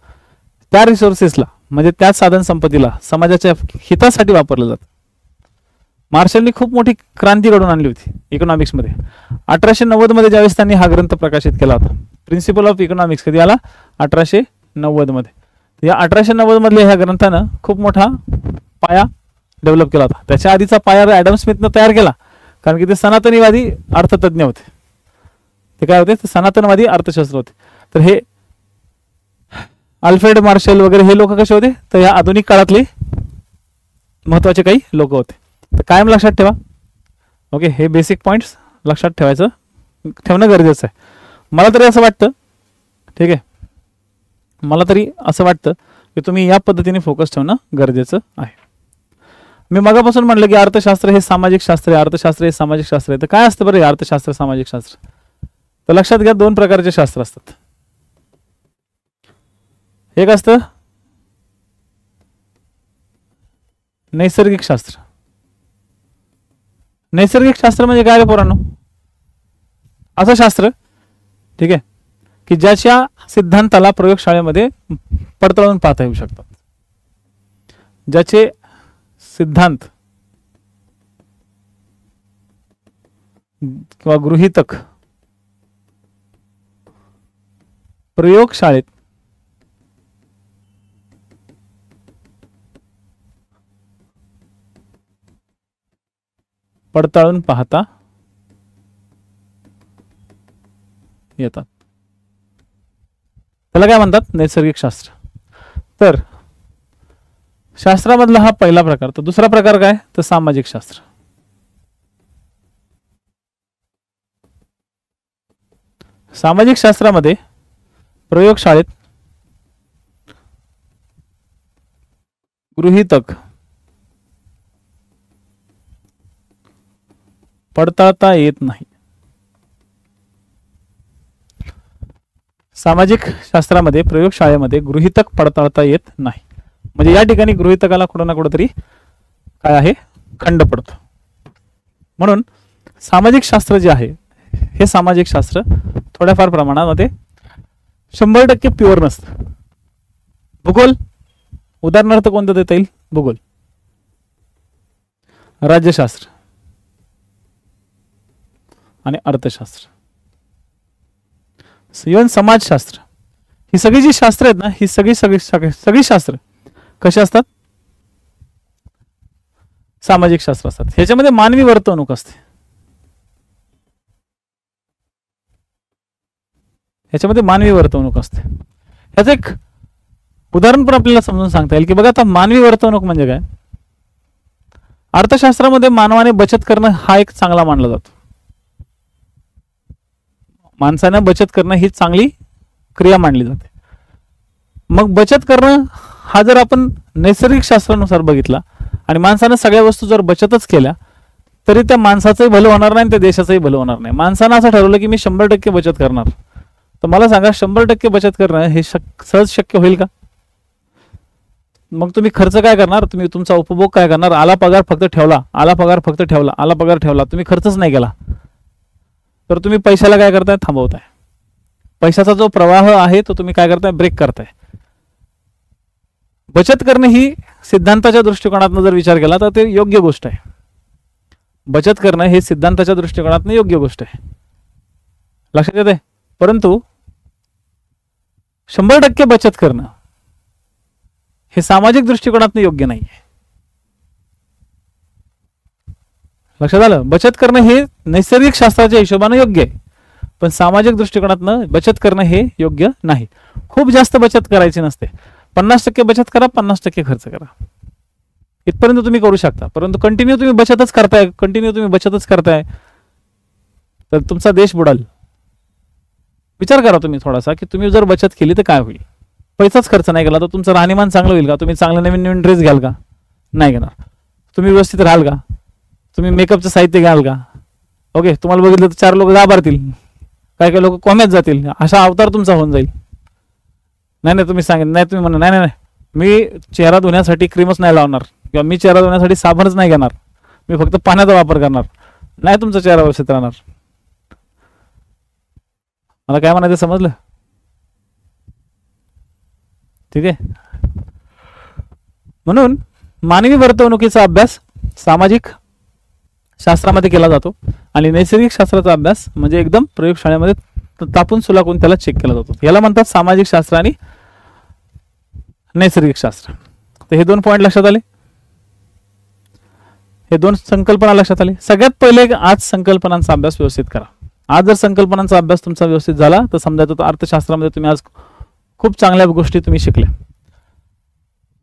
त्या रिसोर्सेसला म्हणजे त्या साधन संपत्तीला समाजाच्या हितासाठी वापरलं जातं. मार्शलनी खूप मोठी क्रांती घडवून आणली होती इकॉनॉमिक्समध्ये. 1890 मध्ये ज्यावेळेस त्यांनी हा ग्रंथ प्रकाशित केला होता, प्रिन्सिपल ऑफ इकॉनॉमिक्स, कधी आला, 1890 मध्ये. या 1890 मधल्या ह्या ग्रंथानं खूप मोठा पाया डेव्हलप केला होता. त्याच्या आधीचा पाया ॲडम स्मिथनं तयार केला, कारण की ते सनातनीवादी अर्थतज्ञ होते. ते काय होते, सनातनवादी अर्थशास्त्र होते. तर हे अल्फ्रेड मार्शल वगैरे हे लोक कसे होते, तर या आधुनिक काळातले महत्वाचे काही लोक होते. तर कायम लक्षात ठेवा, ओके. हे बेसिक पॉइंट्स लक्षात ठेवणं गरजेचं आहे. मला तरी असं वाटतं, ठीक आहे, मला तरी असं वाटतं की तुम्ही या पद्धतीने फोकस ठेवणं गरजेचं आहे. मी मगापासून म्हटलं की अर्थशास्त्र हे सामाजिक शास्त्र आहे, अर्थशास्त्र हे सामाजिक शास्त्र आहे. तर काय असतं बरं अर्थशास्त्र सामाजिक शास्त्र, तर लक्षात घ्या, दोन प्रकारचे शास्त्र असतात. एक असतं नैसर्गिक शास्त्र. नैसर्गिक शास्त्र म्हणजे काय रे पोरांनो, असं शास्त्र, ठीक आहे, की ज्याच्या सिद्धांताला प्रयोगशाळेमध्ये पडताळून पाहता येऊ शकतात. ज्याचे सिद्धांत किंवा गृहीतक प्रयोगशाळेत पडताळून पाहता येतात, त्याला काय म्हणतात? नैसर्गिक शास्त्र. तर शास्त्रामधला हा पहिला प्रकार. तर दुसरा प्रकार काय? तर सामाजिक शास्त्र. सामाजिक शास्त्रामध्ये प्रयोगशाळेत गृहीतक पडताळता येत नाही. सामाजिक शास्त्रामध्ये प्रयोगशाळेमध्ये गृहीतक पडताळता येत नाही. म्हणजे या ठिकाणी गृहीतकाला कुठं ना कुठंतरी काय आहे? खंड पडतो. म्हणून सामाजिक शास्त्र जे आहे हे सामाजिक शास्त्र थोड्याफार प्रमाणामध्ये 100% प्युअर नसतं. भूगोल उदाहरणार्थ कोणतं देता येईल? भूगोल, राज्यशास्त्र आणि अर्थशास्त्र, इव्हन समाजशास्त्र, ही सगळी जी शास्त्र आहेत ना, ही सगळी शास्त्र कशी असतात? सामाजिक शास्त्र असतात. ह्याच्यामध्ये मानवी वर्तणूक असते. ह्याच्यामध्ये मानवी वर्तणूक असते. ह्याचं एक उदाहरण पण आपल्याला समजून सांगता येईल की बघा आता मानवी वर्तणूक म्हणजे काय? अर्थशास्त्रामध्ये मानवाने बचत करणं हा एक चांगला मानला जातो. माणसाने बचत करणं ही चांगली क्रिया मानली जाते. मग बचत करणं हा जर आपण नैसर्गिक शास्त्रानुसार बघितला आणि माणसाने सगळ्या वस्तू जर बचतच केल्या तरी त्या माणसाचंही भलं होणार नाही आणि त्या देशाचंही भलं होणार नाही. माणसानं असं ठरवलं की मी 100% बचत करणार, तर मला सांगा 100% बचत करणं हे सहज शक्य होईल का? मग तुम्ही खर्च काय करणार? तुम्ही तुमचा उपभोग काय करणार? आला पगार फक्त ठेवला, आला पगार फक्त ठेवला, आला पगार ठेवला, तुम्ही खर्चच नाही केला, तर तुम्ही पैशाला काय करताय? थांबवताय. पैशाचा जो प्रवाह आहे तो तुम्ही काय करताय? ब्रेक करताय. बचत करणे ही सिद्धांताच्या दृष्टिकोनातून जर विचार केला तर ते योग्य गोष्ट आहे. बचत करणं हे सिद्धांताच्या दृष्टिकोनातून योग्य गोष्ट आहे, लक्षात येते. परंतु 100% बचत करणं हे सामाजिक दृष्टिकोनातून योग्य नाही आहे. लक्षात आलं? बचत करणं हे नैसर्गिक शास्त्राच्या हिशोबाने योग्य आहे, पण सामाजिक दृष्टिकोनातून बचत करणं हे योग्य नाही. खूप जास्त बचत करायची नसते. 50% बचत करा, 50% खर्च करा, इथपर्यंत तुम्ही करू शकता. परंतु कंटिन्यू तुम्ही बचतच करताय तर तुमचा देश बुडाल. विचार करा तुम्ही थोडासा की तुम्ही जर बचत केली तर काय होईल? पैसाच खर्च नाही केला तर तुमचं राहणीमान चांगलं होईल का? तुम्ही चांगले नवीन नवीन ड्रेस घ्याल का? नाही घेणार. तुम्ही व्यवस्थित राहाल का? तुम्ही मेकअपचं साहित्य घ्याल का? ओके, तुम्हाला बघितलं तर 4 लोक घाबरतील, काही काही लोक कोम्यात जातील, असा अवतार तुमचा होऊन जाईल. नाही तुम्ही सांगितलं नाही, तुम्ही म्हणा नाही मी चेहरा धुण्यासाठी क्रीमच नाही लावणार किंवा मी चेहरा धुण्यासाठी साबणच नाही घेणार, मी फक्त पाण्याचा वापर करणार, नाही तुमचा चेहरा व्यवस्थित राहणार. मला काय म्हणायचं समजलं? ठीक आहे. म्हणून मानवी वर्तणुकीचा अभ्यास सामाजिक शास्त्रामध्ये केला जातो आणि नैसर्गिक शास्त्राचा अभ्यास म्हणजे एकदम प्रयोगशाळेमध्ये तापून सुलाकून त्याला चेक केला जातो. याला म्हणतात सामाजिक शास्त्र आणि नैसर्गिक शास्त्र. तर हे 2 पॉइंट लक्षात आले, हे 2 संकल्पना लक्षात आले. सगळ्यात पहिले आज संकल्पनांचा अभ्यास व्यवस्थित करा. आज जर संकल्पनांचा अभ्यास तुमचा व्यवस्थित झाला तर समजायचं तर अर्थशास्त्रामध्ये तुम्ही आज खूप चांगल्या गोष्टी तुम्ही शिकल्या.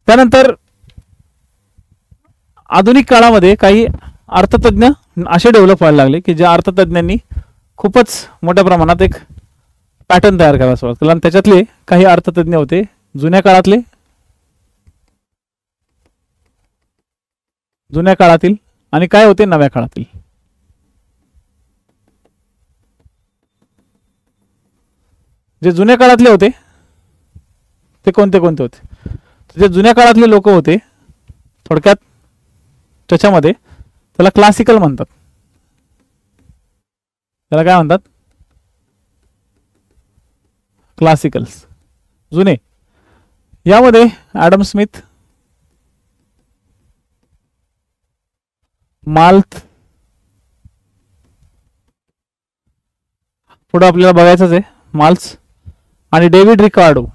त्यानंतर आधुनिक काळामध्ये काही अर्थतज्ञ असे डेव्हलप व्हायला लागले की ज्या अर्थतज्ञांनी खूपच मोठ्या प्रमाणात एक पॅटर्न तयार करायला सुरुवात केली. आणि त्याच्यातले काही अर्थतज्ञ होते जुन्या काळातील आणि काय होते नव्या काळातील. जे जुन्या काळातले होते ते कोणते होते? जे जुन्या काळातले लोक होते थोडक्यात त्याच्यामध्ये त्याला क्लासिकल म्हणतात. त्याला काय म्हणतात? क्लासिकल्स, जुने. यामध्ये ॲडम स्मिथ, माल्थ, पुढे आपल्याला बघायचंच आहे माल्थ आणि डेव्हिड रिकार्डो.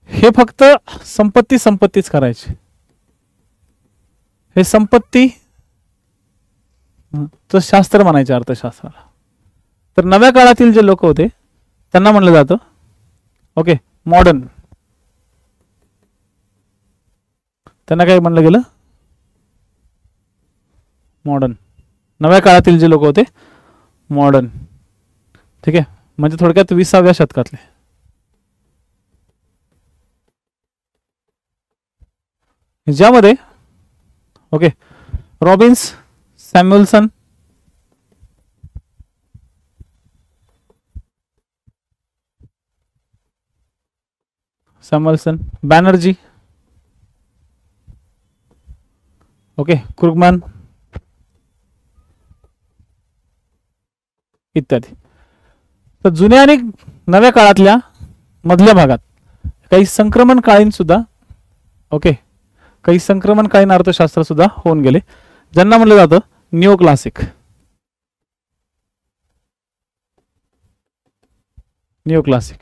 हे फक्त संपत्तीच करायचे. हे संपत्ती तर शास्त्र म्हणायचे अर्थशास्त्राला. तर नव्या काळातील जे लोक होते त्यांना म्हणलं जातं ओके मॉडर्न. त्यांना काय म्हणलं गेलं? मॉडर्न. नव्या काळातील जे लोक होते मॉडर्न. ठीक आहे, म्हणजे थोडक्यात 20व्या शतकातले. ज्यामध्ये ओके रॉबिन्स, सॅम्युएल्सन, बॅनर्जी, ओके क्रुगमॅन इत्यादी. तर जुन्या आणि नव्या काळातल्या मधल्या भागात काही संक्रमणकालीन सुद्धा ओके काही संक्रमणकालीन अर्थशास्त्र सुद्धा होऊन गेले, ज्यांना म्हणलं जातं न्यू क्लासिक. New classic.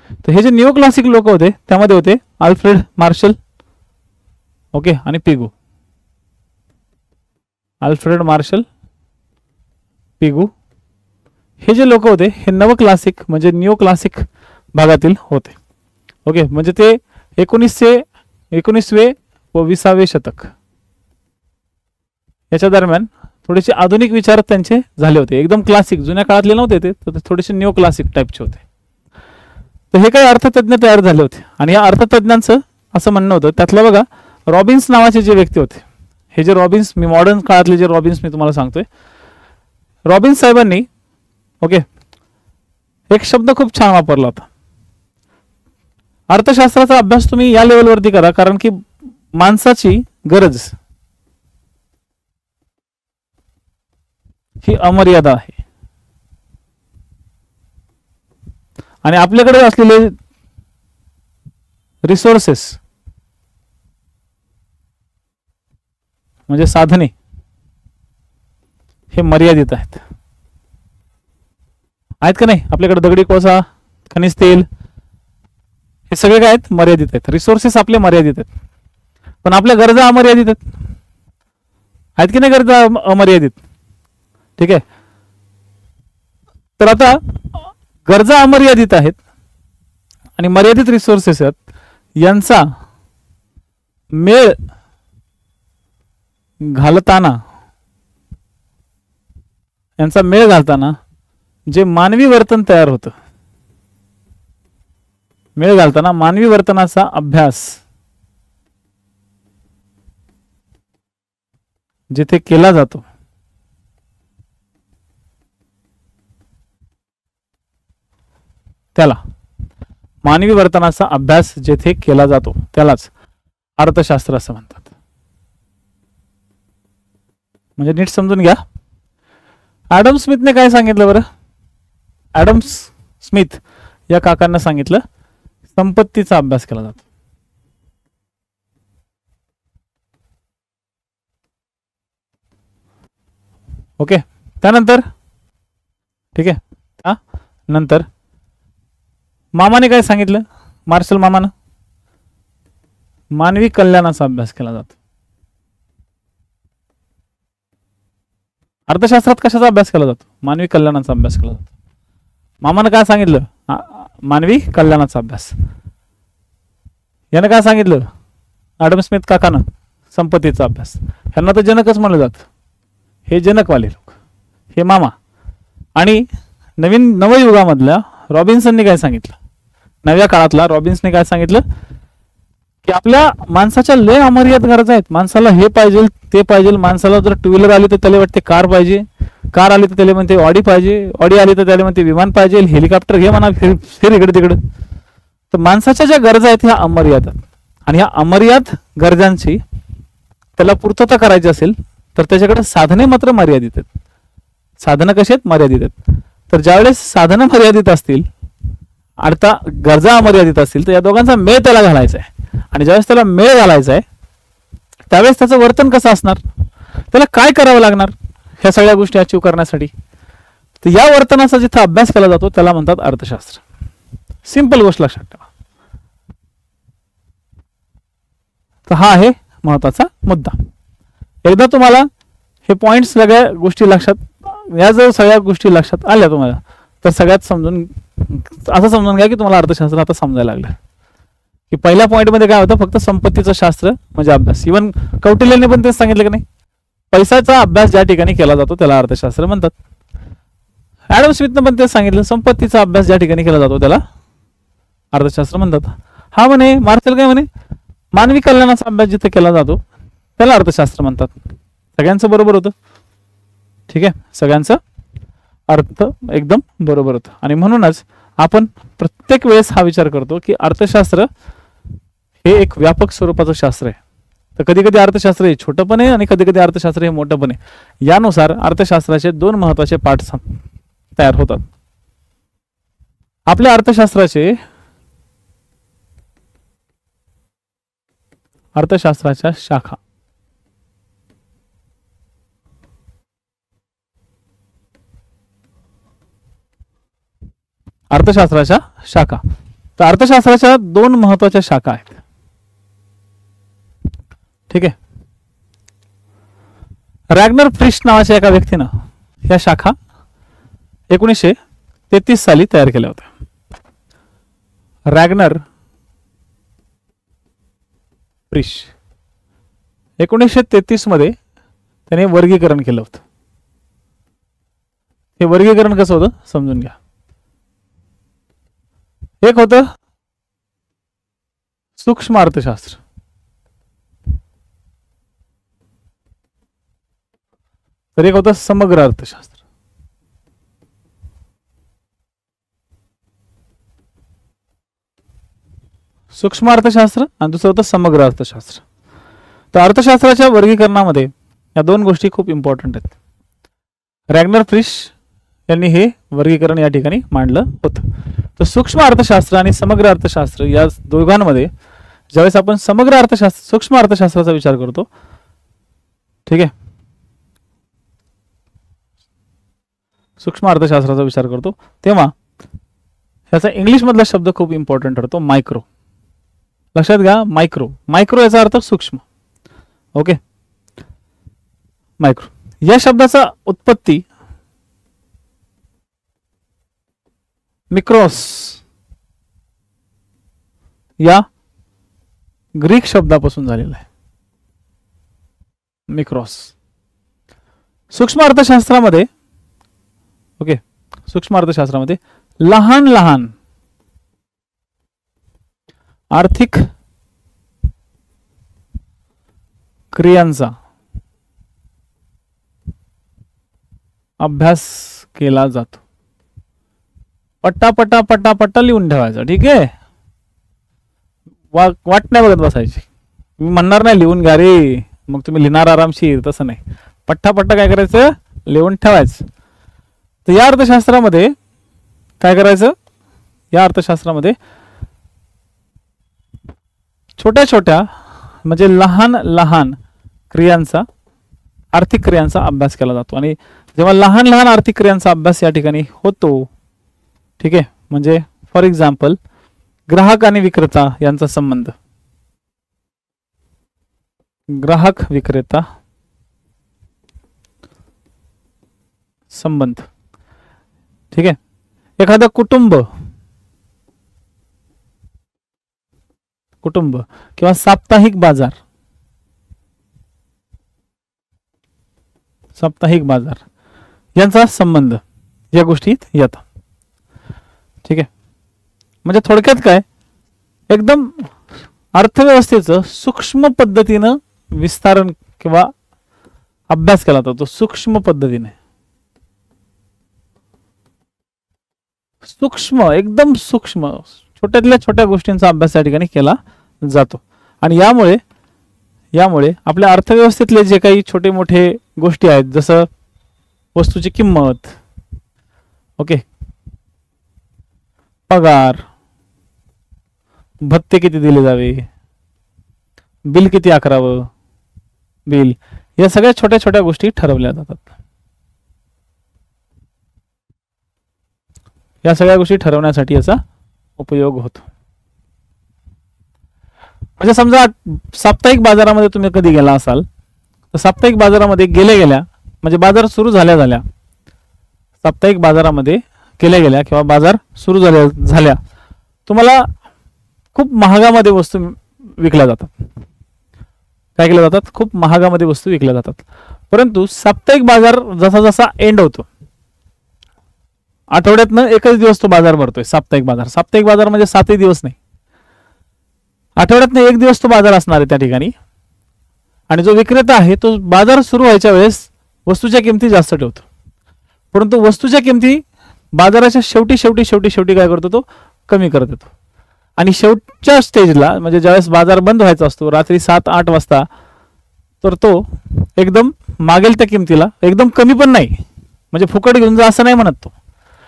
तर हे जे न्यू क्लासिक लोक होते त्यामध्ये होते अल्फ्रेड मार्शल ओके आणि पिगू. अल्फ्रेड मार्शल, पिगू हे जे लोक होते हे नव क्लासिक म्हणजे न्यू क्लासिक भागातील होते. ओके म्हणजे ते 19वे व 20वे शतक याच्या दरम्यान थोडेसे आधुनिक विचार त्यांचे झाले होते. एकदम क्लासिक जुन्या काळातले नव्हते ते, तर थोडेसे न्यू क्लासिक टाईपचे होते. तर हे काही अर्थतज्ञ तयार झाले होते आणि या अर्थतज्ञांचं असं म्हणणं होतं. त्यातलं बघा रॉबिन्स नावाचे जे व्यक्ती होते, हे जे रॉबिन्स, मी मॉडर्न काळातले जे रॉबिन्स मी तुम्हाला सांगतोय, रॉबिन्स साहेबांनी ओके एक शब्द खूप छान वापरला होता. अर्थशास्त्राचा अभ्यास तुम्ही या लेवलवरती करा, कारण की माणसाची गरज ही अमर्यादा आहे आणि आपल्याकडे असलेले रिसोर्सेस म्हणजे साधने हे मर्यादित आहेत. आहेत का नाही? आपल्याकडे दगडी कोळसा, खनिज तेल हे सगळे काय आहेत? मर्यादित आहेत. रिसोर्सेस आपले मर्यादित आहेत, पण आपल्या गरजा अमर्यादित आहेत की नाही? गरजा अमर्यादित. ठीक आहे, तर आता गरजा अमर्यादित आहेत आणि मर्यादित रिसोर्सेस आहेत, यांचा मेळ घालताना जे मानवी वर्तन तयार होतं, मेळ घालताना मानवी वर्तनाचा अभ्यास जिथे केला जातो त्याला मानवी वर्तनाचा अभ्यास जेथे केला जातो त्यालाच अर्थशास्त्र असं म्हणतात. म्हणजे नीट समजून घ्या. ॲडम स्मिथने काय सांगितलं बरं? ॲडम स्मिथ या काकांना सांगितलं संपत्तीचा अभ्यास केला जातो. ओके, त्यानंतर ठीक आहे, नंतर मामाने काय सांगितलं? मार्शल मामानं मानवी कल्याणाचा अभ्यास केला जातो. अर्थशास्त्रात कशाचा अभ्यास केला जातो? मानवी कल्याणाचा अभ्यास केला जातो. मामानं काय सांगितलं? मानवी कल्याणाचा अभ्यास. यानं काय सांगितलं? ॲडम स्मिथ काकानं संपत्तीचा अभ्यास. ह्यांना तर जनकच म्हणलं जातं. हे जनकवाले लोक, हे मामा. आणि नवयुगामधल्या रॉबिन्सनने काय सांगितलं? नव्या काळातला रॉबिन्सने काय सांगितलं की आपल्या माणसाच्या लय अमर्याद गरजा आहेत. माणसाला हे पाहिजे, ते पाहिजे. माणसाला जर टू व्हीलर आली तर त्याला वाटते कार पाहिजे, कार आली तर त्याला म्हणते ऑडी पाहिजे, ऑडी आली तर त्याला म्हणते विमान पाहिजे, हेलिकॉप्टर घे म्हणा, फिर इकडे तिकडे. तर माणसाच्या ज्या गरजा आहेत ह्या अमर्याद, आणि ह्या अमर्याद गरजांची त्याला पूर्तता करायची असेल तर त्याच्याकडे साधने मात्र मर्यादित आहेत. साधनं कशी आहेत? मर्यादित आहेत. तर ज्यावेळेस साधनं मर्यादित असतील, आता गरजा अमर्यादित असतील, तर या दोघांचा मेळ त्याला घालायचा आहे. आणि ज्यावेळेस त्याला मेळ घालायचा आहे त्यावेळेस त्याचं वर्तन कसं असणार, त्याला काय करावं लागणार ह्या सगळ्या गोष्टी अचीव करण्यासाठी. तर या वर्तनाचा जिथं अभ्यास केला जातो त्याला म्हणतात अर्थशास्त्र. सिंपल गोष्ट लक्षात ठेवा. तर हा आहे महत्वाचा मुद्दा. एकदा तुम्हाला हे पॉइंट्स सगळ्या गोष्टी लक्षात, या जर सगळ्या गोष्टी लक्षात आल्या तुम्हाला, तर सगळ्यात असं समजून घ्या की तुम्हाला अर्थशास्त्र आता समजायला लागलं. की पहिल्या पॉइंट मध्ये काय होतं, फक्त संपत्तीचं शास्त्र म्हणजे अभ्यास. इव्हन कौटिल्यने पण तेच सांगितलं की नाही, पैशाचा अभ्यास ज्या ठिकाणी केला जातो त्याला अर्थशास्त्र म्हणतात. ऍडम स्मिथनं पण तेच सांगितलं, संपत्तीचा अभ्यास ज्या ठिकाणी केला जातो त्याला अर्थशास्त्र म्हणतात. हा म्हणे मार्शल काय म्हणे, मानवी कल्याणाचा अभ्यास जिथे केला जातो त्याला अर्थशास्त्र म्हणतात. सगळ्यांचं बरोबर होतं. ठीक आहे, सगळ्यांचं अर्थ एकदम बरोबर होतं. आणि म्हणूनच आपण प्रत्येक वेळेस हा विचार करतो की अर्थशास्त्र हे एक व्यापक स्वरूपाचं शास्त्र आहे. तर कधी कधी अर्थशास्त्र हे छोटं पण आहे आणि कधी कधी अर्थशास्त्र हे मोठं पण आहे. यानुसार अर्थशास्त्राचे दोन महत्वाचे पाठ तयार होतात. आपल्या अर्थशास्त्राच्या शाखा. अर्थशास्त्राच्या शाखा. तर अर्थशास्त्राच्या दोन महत्वाच्या शाखा आहेत. ठीक आहे. रॅग्नर फ्रिश नावाच्या एका व्यक्तीनं या शाखा 1933 साली तयार केल्या होत्या. रॅग्नर फ्रिश 1933 मध्ये त्याने वर्गीकरण केलं होतं. हे वर्गीकरण कसं होतं समजून घ्या. एक होतं सूक्ष्म अर्थशास्त्र, तर एक होतं समग्र अर्थशास्त्र. सूक्ष्म अर्थशास्त्र आणि दुसरं होतं समग्र अर्थशास्त्र. तर अर्थशास्त्राच्या वर्गीकरणामध्ये या दोन गोष्टी खूप इम्पॉर्टंट आहेत. रॅग्नर फ्रिश यांनी हे वर्गीकरण या ठिकाणी मांडलं होतं. तर सूक्ष्म अर्थशास्त्र आणि समग्र अर्थशास्त्र या दोघांमध्ये ज्यावेळेस आपण सूक्ष्म अर्थशास्त्राचा विचार करतो, ठीक आहे, सूक्ष्म अर्थशास्त्राचा विचार करतो तेव्हा ह्याचा इंग्लिश मधला शब्द खूप इम्पॉर्टंट ठरतो, मायक्रो. लक्षात घ्या, मायक्रो. मायक्रो याचा अर्थ सूक्ष्म. ओके, मायक्रो या शब्दाचा उत्पत्ती मिक्रोस या ग्रीक शब्दापासून झालेला आहे. मिक्रोस. सूक्ष्म अर्थशास्त्रामध्ये लहान लहान आर्थिक क्रियांचा अभ्यास केला जातो. पट्टा लिहून ठेवायचा. ठीक आहे, वाट नाही बघत बसायची. मी म्हणणार नाही लिहून घ्या रे, मग तुम्ही लिहिणार आरामशीर, तसं नाही. पट्टा काय करायचं, लिहून ठेवायचं. तर या अर्थशास्त्रामध्ये काय करायचं, या अर्थशास्त्रामध्ये छोट्या छोट्या म्हणजे लहान लहान क्रियांचा, आर्थिक क्रियांचा अभ्यास केला जातो. आणि जेव्हा लहान लहान आर्थिक क्रियांचा अभ्यास या ठिकाणी होतो, ठीक आहे, म्हणजे फॉर एक्झाम्पल ग्राहक आणि विक्रेता यांचा संबंध, ग्राहक विक्रेता संबंध, ठीक आहे, एखादं कुटुंब किंवा साप्ताहिक बाजार यांचा संबंध या गोष्टीत येतात. ठीक आहे, म्हणजे थोडक्यात काय, एकदम अर्थव्यवस्थेचं सूक्ष्म पद्धतीनं विस्तारण किंवा अभ्यास केला जातो. सूक्ष्म पद्धतीने, एकदम सूक्ष्म छोट्यातल्या छोट्या गोष्टींचा अभ्यास या ठिकाणी केला जातो. आणि यामुळे आपल्या अर्थव्यवस्थेतले जे काही छोटे मोठे गोष्टी आहेत, जसं वस्तूची किंमत, ओके, पगार, भत्ते किती दिले जावे, बिल किती आकारावं, बिल, या सगळ्या छोट्या छोट्या गोष्टी ठरवल्या जातात. या सगळ्या गोष्टी ठरवण्यासाठी याचा उपयोग होतो. म्हणजे समजा साप्ताहिक बाजारामध्ये तुम्ही कधी गेला असाल तर साप्ताहिक बाजारामध्ये गेल्या म्हणजे बाजार सुरू झाल्या साप्ताहिक बाजारामध्ये गेल्या किंवा बाजार सुरू झाल्या तुम्हाला खूप महागामध्ये वस्तू विकल्या जातात. काय केल्या जातात? खूप महागामध्ये वस्तू विकल्या जातात. परंतु साप्ताहिक बाजार जसा जसा एंड होतो, आठवड्यातनं एकच दिवस तो बाजार भरतोय साप्ताहिक बाजार म्हणजे 7 दिवस नाही, आठवड्यातनं एक दिवस तो बाजार असणार आहे त्या ठिकाणी. आणि जो विक्रेता आहे तो बाजार सुरू व्हायच्या वेळेस वस्तूच्या किमती जास्त ठेवतो, परंतु वस्तूच्या किमती बाजाराच्या शेवटी काय करतो? तो कमी करत येतो. आणि शेवटच्या स्टेजला म्हणजे ज्यावेळेस बाजार बंद व्हायचा असतो रात्री 7-8 वाजता, तर तो एकदम मागेल त्या किमतीला, एकदम कमी पण नाही म्हणजे फुकट घेऊन जा असं नाही म्हणत, तो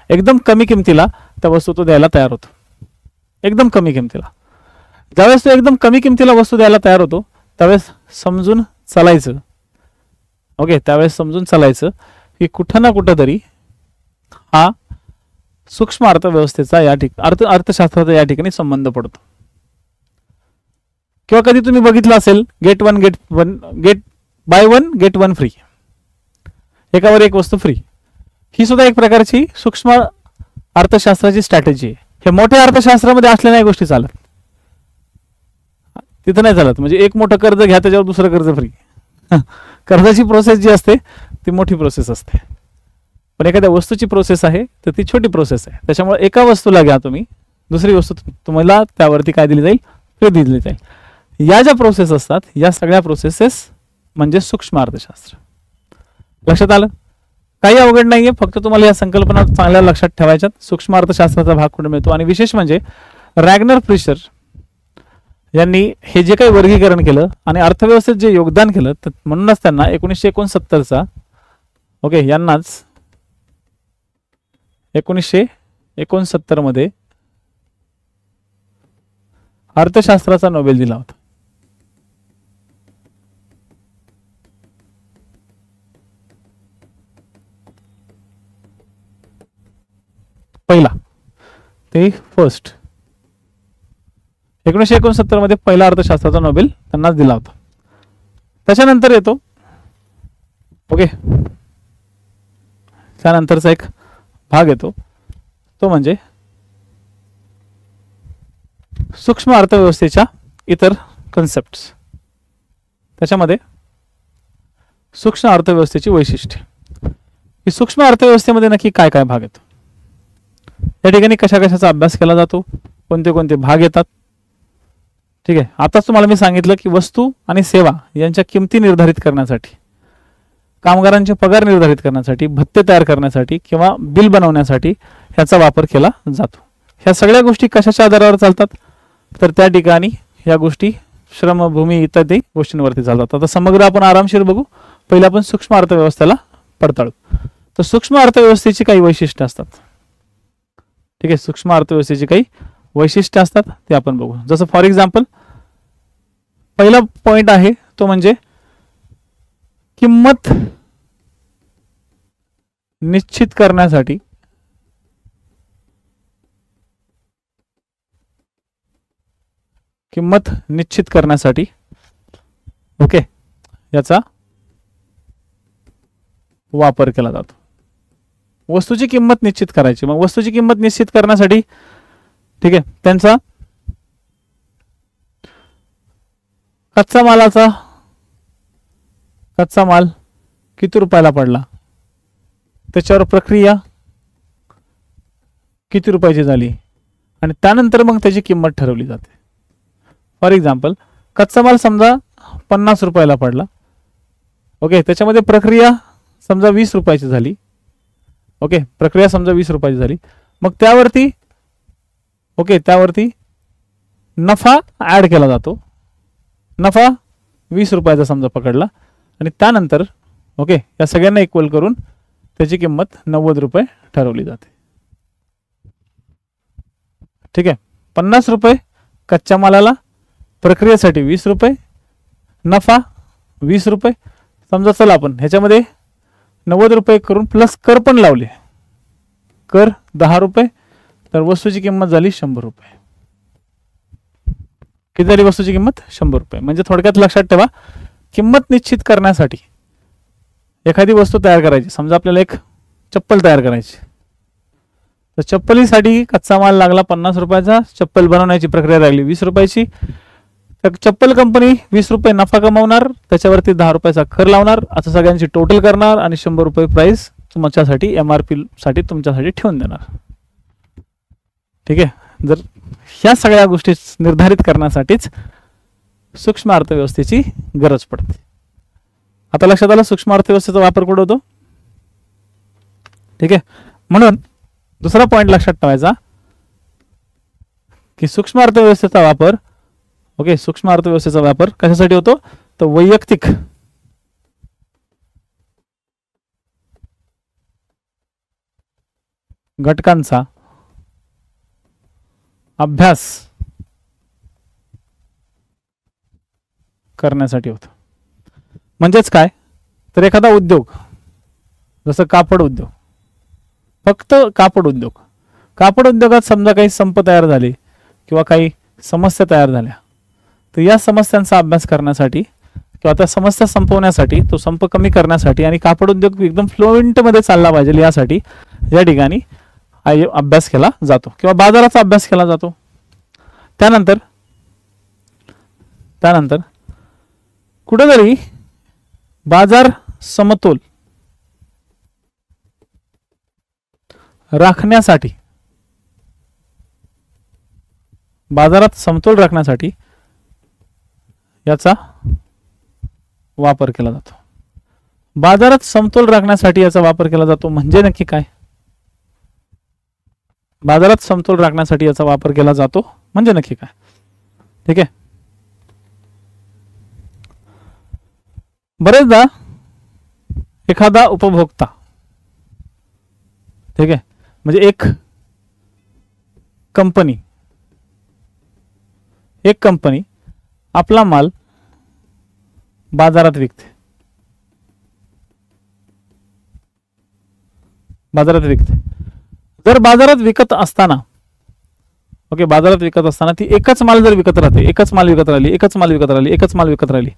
एकदम कमी किमतीला त्या वस्तू तो द्यायला तयार होतो. एकदम कमी किमतीला. ज्यावेळेस तो एकदम कमी किमतीला वस्तू द्यायला तयार होतो त्यावेळेस समजून चालायचं, ओके, त्यावेळेस समजून चालायचं की कुठं ना कुठं तरी हा सूक्ष्म अर्थव्यवस्थेचा या ठिकाणी अर्थशास्त्राचा या ठिकाणी संबंध पडतो. किंवा कधी तुम्ही बघितलं असेल get buy one get one free, एकावर एक वस्तू फ्री, ही सुद्धा एक प्रकारची सूक्ष्म अर्थशास्त्राची स्ट्रॅटेजी आहे. हे मोठ्या अर्थशास्त्रामध्ये असल्या नाही गोष्टी चालत, तिथं नाही चालत. म्हणजे एक मोठं कर्ज घ्या त्याच्यावर दुसरं कर्ज फ्री. कर्जाची प्रोसेस जी असते ती मोठी प्रोसेस असते, पण एखाद्या वस्तूची प्रोसेस आहे तर ती छोटी प्रोसेस आहे. त्याच्यामुळे एका वस्तूला घ्या तुम्ही, दुसरी वस्तू तुम्हाला त्यावरती काय दिली जाईल? फ्री दिली जाईल. या ज्या प्रोसेस असतात या सगळ्या प्रोसेसेस म्हणजे सूक्ष्म अर्थशास्त्र. लक्षात आलं? काही अवघड नाहीये, फक्त तुम्हाला या संकल्पना चांगल्या लक्षात ठेवायच्यात. सूक्ष्म अर्थशास्त्राचा भाग कुठे मिळतो आणि विशेष म्हणजे रॅग्नर फिशर यांनी हे जे काही वर्गीकरण केलं आणि अर्थव्यवस्थेत जे योगदान केलं, तर म्हणूनच त्यांना 1969चा ओके यांनाच 1969 मध्ये अर्थशास्त्राचा नोबेल दिला होता. पहिला ते फर्स्ट 1969 मध्ये पहिला अर्थशास्त्राचा नोबेल त्यांनाच दिला होता. त्याच्यानंतर येतो ओके, त्यानंतरचा एक भाग येतो तो म्हणजे सूक्ष्म अर्थव्यवस्थेच्या इतर कन्सेप्ट्स. त्याच्यामध्ये सूक्ष्म अर्थव्यवस्थेची वैशिष्ट्ये, की सूक्ष्म अर्थव्यवस्थेमध्ये नक्की काय काय भाग येतो, या ठिकाणी कशा कशाचा अभ्यास केला जातो, कोणते कोणते भाग येतात. ठीक आहे, आताच तुम्हाला मी सांगितलं की वस्तू आणि सेवा यांच्या किमती निर्धारित करण्यासाठी, कामगारांचे पगार निर्धारित करण्यासाठी, भत्ते तयार करण्यासाठी किंवा बिल बनवण्यासाठी ह्याचा वापर केला जातो. ह्या सगळ्या गोष्टी कशाच्या आधारावर चालतात? तर त्या ठिकाणी ह्या गोष्टी श्रम, भूमी इत्यादी गोष्टींवरती चालतात. आता समग्र आपण आरामशीर बघू. पहिले आपण सूक्ष्म अर्थव्यवस्थेला पडताळू. तर सूक्ष्म अर्थव्यवस्थेची काही वैशिष्ट्ये असतात. ठीक आहे, सूक्ष्म अर्थव्यवस्थेची काही वैशिष्ट्ये असतात ते आपण बघू. जसं फॉर एक्झाम्पल पहिला पॉइंट आहे तो म्हणजे किंमत निश्चित करण्यासाठी ओके याचा वापर केला जातो. वस्तूची किंमत निश्चित करायची. मग वस्तूची किंमत निश्चित करण्यासाठी ठीक आहे त्यांचा कच्चा माल किती रुपयाला पडला, त्याच्यावर प्रक्रिया किती रुपयाची झाली आणि त्यानंतर मग त्याची किंमत ठरवली जाते. फॉर एक्झाम्पल कच्चा माल समजा 50 रुपयाला पडला, ओके, त्याच्यामध्ये प्रक्रिया समजा 20 रुपयाची झाली, ओके, प्रक्रिया समजा 20 रुपयाची झाली, मग त्यावरती ओके त्यावरती नफा ऍड केला जातो. नफा 20 रुपयाचा समजा पकडला आणि त्यानंतर ओके या सगळ्यांना इक्वल करून त्याची किंमत 90 रुपये ठरवली जाते. ठीक आहे, 50 रुपये कच्च्या मालाला, प्रक्रियेसाठी 20 रुपये, नफा 20 रुपये समजा. चला आपण ह्याच्यामध्ये 90 रुपये करून प्लस कर पण लावले, कर 10 रुपये तर वस्तूची किंमत झाली 100 रुपये. किती झाली वस्तूची किंमत? 100 रुपये. म्हणजे थोडक्यात लक्षात ठेवा, किंमत निश्चित करण्यासाठी एखादी वस्तू तयार करायची, समजा आपल्याला एक चप्पल तयार करायची, तर चप्पलीसाठी कच्चा माल लागला 50 रुपयाचा, चप्पल बनवण्याची प्रक्रिया लागली 20 रुपयाची. तर चप्पल कंपनी 20 रुपये नफा कमावणार, त्याच्यावरती 10 रुपयाचा कर लावणार, असं सगळ्यांची टोटल करणार आणि 100 रुपये प्राइस तुमच्यासाठी MRP साठी तुमच्यासाठी ठेवून देणार. ठीक आहे. जर ह्या सगळ्या गोष्टी निर्धारित करण्यासाठीच सूक्ष्म अर्थव्यवस्थेची गरज पडते. आता लक्षात आलं सूक्ष्म अर्थव्यवस्थेचा वापर कुठे होतो? ठीक आहे. म्हणून दुसरा पॉइंट लक्षात ठेवायचा की सूक्ष्म अर्थव्यवस्थेचा वापर, ओके, सूक्ष्म अर्थव्यवस्थेचा वापर कशासाठी होतो? तर वैयक्तिक घटकांचा अभ्यास करण्यासाठी होतं. म्हणजेच काय? तर एखादा उद्योग, जसं कापड उद्योग, फक्त कापड उद्योग, कापड उद्योगात समजा काही संप तयार झाले किंवा काही समस्या तयार झाल्या, तर या समस्यांचा अभ्यास करण्यासाठी किंवा त्या समस्या संपवण्यासाठी, तो संप कमी करण्यासाठी आणि कापड उद्योग एकदम फ्लुएंट मध्ये चालला पाहिजे यासाठी या ठिकाणी अभ्यास केला जातो किंवा बाजाराचा अभ्यास केला जातो. त्यानंतर कुठेतरी बाजार समतोल राखण्यासाठी, बाजारात समतोल राखण्यासाठी याचा वापर केला जातो. बाजारात समतोल राखण्यासाठी याचा वापर केला जातो म्हणजे नक्की काय? बाजारात समतोल राखण्यासाठी याचा वापर केला जातो म्हणजे नक्की काय? ठीक आहे. बरेचदा एखादा उपभोक्ता, ठीक आहे, म्हणजे एक कंपनी आपला माल बाजारात विकते, जर बाजारात विकत असताना, ओके, बाजारात विकत असताना ती एकच माल जर विकत राहते, एकच माल विकत राहिली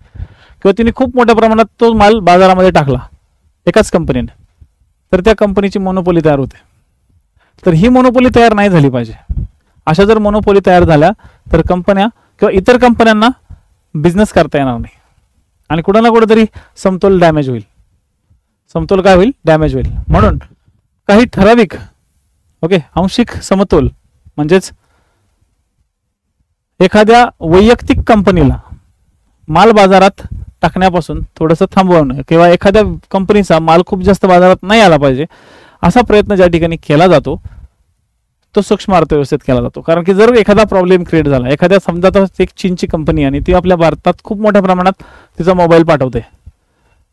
किंवा तिने खूप मोठ्या प्रमाणात तो माल बाजारामध्ये टाकला एकाच कंपनीने, तर त्या कंपनीची मोनोपोली तयार होते. तर ही मोनोपोली तयार नाही झाली पाहिजे. अशा जर मोनोपोली तयार झाल्या तर कंपन्या किंवा इतर कंपन्यांना बिझनेस करता येणार नाही आणि कुठं ना कुठेतरी समतोल डॅमेज होईल. समतोल काय होईल? डॅमेज होईल. म्हणून काही ठराविक, ओके, आंशिक समतोल म्हणजेच एखाद्या वैयक्तिक कंपनीला माल बाजारात टाकण्यापासून थोडंसं थांबवणं किंवा एखाद्या कंपनीचा माल खूप जास्त बाजारात नाही आला पाहिजे असा प्रयत्न ज्या ठिकाणी केला जातो तो सूक्ष्म अर्थव्यवस्थेत केला जातो. कारण की जर एखादा प्रॉब्लेम क्रिएट झाला, एखाद्या समजा आता एक चीनची कंपनी आणि ती आपल्या भारतात खूप मोठ्या प्रमाणात तिचा मोबाईल पाठवते,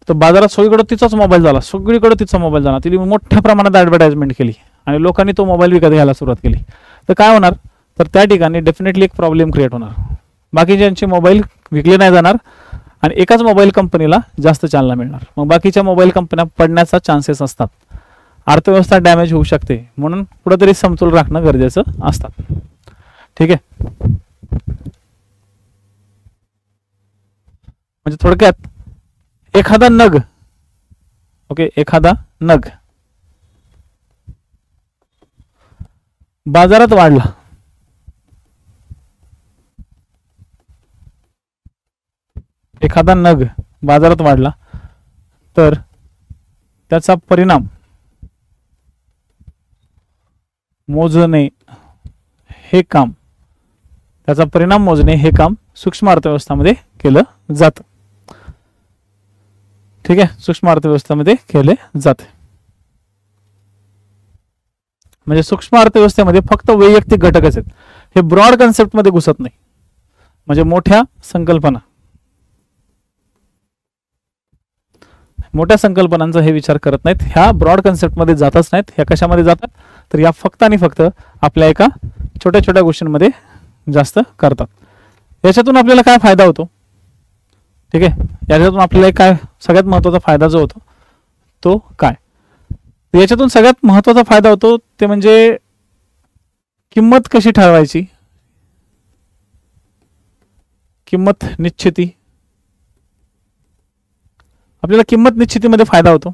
तर बाजारात सगळीकडे तिचाच मोबाईल झाला, तिने मोठ्या प्रमाणात ॲडव्हर्टाइजमेंट केली आणि लोकांनी तो मोबाईल विकत घ्यायला सुरुवात केली, तर काय होणार? तर त्या ठिकाणी डेफिनेटली एक प्रॉब्लेम क्रिएट होणार. बाकीच्यांचे मोबाईल विकले नाही जाणार आणि एकाच मोबाईल कंपनीला जास्त चालना मिळणार. मग बाकीच्या मोबाईल कंपन्या पडण्याचा चान्सेस असतात, अर्थव्यवस्था डॅमेज होऊ शकते. म्हणून कुठेतरी समतोल राखणं गरजेचं असतात. ठीक आहे. म्हणजे थोडक्यात एखादा नग, ओके, एखादा नग बाजारात वाढला, एखादा नग बाजारात वाढला तर त्याचा परिणाम मोजणे हे काम, त्याचा परिणाम मोजणे हे काम सूक्ष्म अर्थव्यवस्थेमध्ये केलं जातं. ठीक आहे, सूक्ष्म अर्थव्यवस्थेमध्ये केले जाते. म्हणजे सूक्ष्म अर्थव्यवस्थेमध्ये फक्त वैयक्तिक घटकच आहेत, हे ब्रॉड कन्सेप्ट मध्ये घुसत नाही. म्हणजे मोठ्या संकल्पनांचा हे विचार करत नाहीत, ह्या ब्रॉड कन्सेप्ट मध्ये जातच नाहीत. ह्या कशामध्ये जातात? तर या फक्त आणि फक्त आपल्या एका छोट्या छोट्या गोष्टींमध्ये जास्त करतात. याच्यातून आपल्याला काय फायदा होतो? ठीक आहे, याच्यातून आपल्याला काय सगळ्यात महत्त्वाचा फायदा जो होतो तो काय? याच्यातून सगळ्यात महत्त्वाचा फायदा होतो ते म्हणजे किंमत कशी ठरवायची, किंमत निश्चिती, आपल्याला किंमत निश्चितीमध्ये फायदा होतो.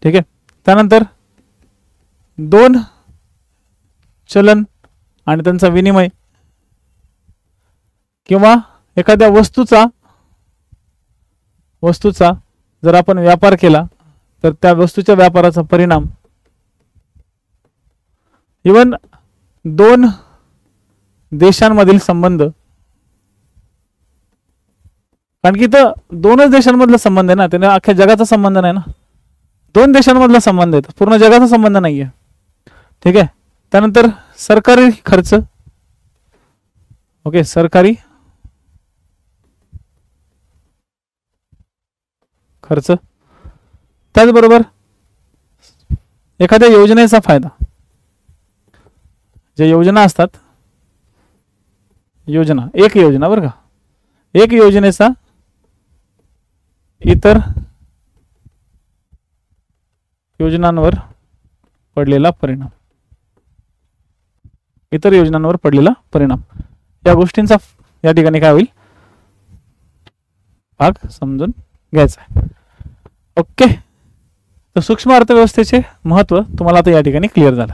ठीक आहे. त्यानंतर दोन चलन आणि त्यांचा विनिमय किंवा एखाद्या वस्तूचा जर आपण व्यापार केला तर त्या वस्तूच्या व्यापाराचा परिणाम, इवन दोन देशांमधील संबंध, कारण की इथं दोनच देशांमधला संबंध आहे ना, त्याने अख्ख्या जगाचा संबंध नाही ना, दोन देशांमधला संबंध आहे, पूर्ण जगाचा संबंध नाहीये. ठीक आहे. त्यानंतर सरकारी खर्च, ओके, सरकारी खर्च, त्याचबरोबर एखाद्या योजनेचा फायदा, जे योजना असतात, एक योजना बरं का, एक योजनेचा इतर योजनांवर पडलेला परिणाम, इतर योजनांवर पडलेला परिणाम, या गोष्टींचा या ठिकाणी काय होईल, भाग समजून घ्यायचा आहे. ओके. तर सूक्ष्म अर्थव्यवस्थेचे महत्व तुम्हाला आता या ठिकाणी क्लिअर झालं.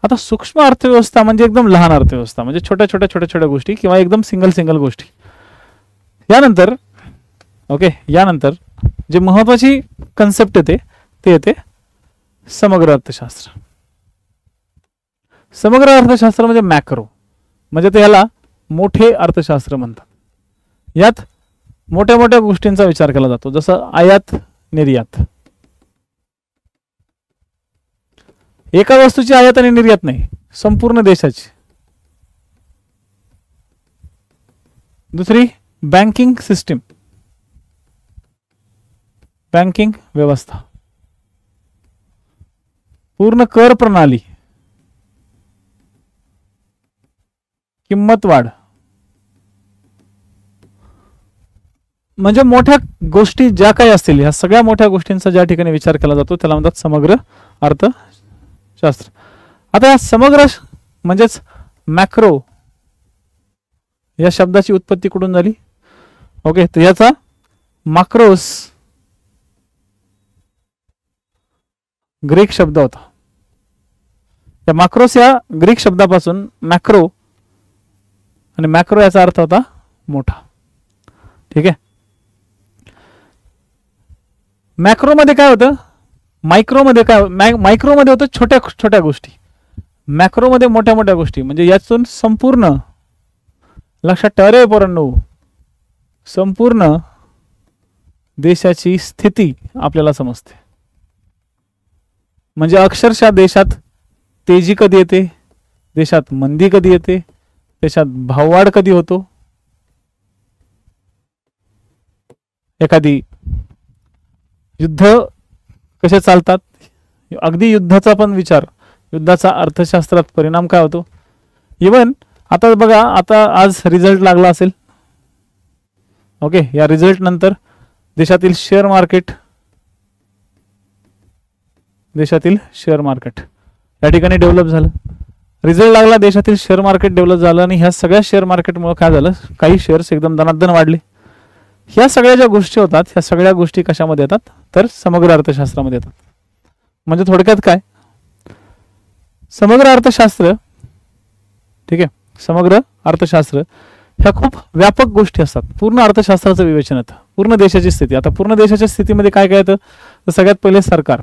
आता सूक्ष्म अर्थव्यवस्था म्हणजे एकदम लहान अर्थव्यवस्था, म्हणजे छोट्या छोट्या गोष्टी किंवा एकदम सिंगल गोष्टी. यानंतर यानंतर जे महत्वाची कन्सेप्ट येते ते येते समग्र अर्थशास्त्र. समग्र अर्थशास्त्र म्हणजे मॅक्रो, म्हणजे ते याला मोठे अर्थशास्त्र म्हणतात. यात मोठ्या मोठ्या गोष्टींचा विचार केला जातो, जसं आयात निर्यात. एका वस्तूची आयात आणि निर्यात नाही, संपूर्ण देशाची. दुसरी बँकिंग सिस्टीम, बँकिंग व्यवस्था. पूर्ण कर प्रणाली, किंमत वाढ, म्हणजे मोठ्या गोष्टी ज्या काही असतील, ह्या सगळ्या मोठ्या गोष्टींचा ज्या ठिकाणी विचार केला जातो त्याला म्हणतात समग्र अर्थशास्त्र. आता या समग्र म्हणजेच मॅक्रो या शब्दाची उत्पत्ती कुठून झाली? ओके, तर याचा माक्रोस ग्रीक शब्द होता. या माक्रोस या ग्रीक शब्दापासून मॅक्रो, आणि मॅक्रो याचा अर्थ होता मोठा. ठीक आहे. मॅक्रो मध्ये काय होतं, मायक्रो मध्ये काय, मायक्रो मध्ये होतं छोट्या छोट्या गोष्टी, मॅक्रो मध्ये मोठ्या मोठ्या गोष्टी. म्हणजे यातून संपूर्ण, लक्षात ठेवा रे पोरांनो, संपूर्ण देशाची स्थिती आपल्याला समजते. म्हणजे अक्षरशः देशात तेजी कधी येते, देशात मंदी कधी येते, देशात भाववाढ कधी होतो, एखादी युद्ध कसे चालतात, अगदी युद्धाचा पण विचार, युद्धाचा अर्थशास्त्रात परिणाम काय होतो. इवन आता बघा, आता आज रिझल्ट लागला असेल. ओके, या रिझल्ट नंतर देशातील शेअर मार्केट, या ठिकाणी डेव्हलप झालं. रिझल्ट लागला, देशातील शेअर मार्केट डेव्हलप झालं, आणि ह्या सगळ्या शेअर मार्केटमुळे काय झालं, काही शेअर्स एकदम दनादन वाढले. ह्या सगळ्या ज्या गोष्टी होतात, ह्या सगळ्या गोष्टी कशामध्ये येतात, तर समग्र अर्थशास्त्रामध्ये येतात. म्हणजे थोडक्यात काय, समग्र अर्थशास्त्र, ठीक आहे, समग्र अर्थशास्त्र ह्या खूप व्यापक गोष्टी असतात. पूर्ण अर्थशास्त्राचं विवेचन येतं, पूर्ण देशाची स्थिती. आता पूर्ण देशाच्या स्थितीमध्ये काय काय येतं, तर सगळ्यात पहिले सरकार,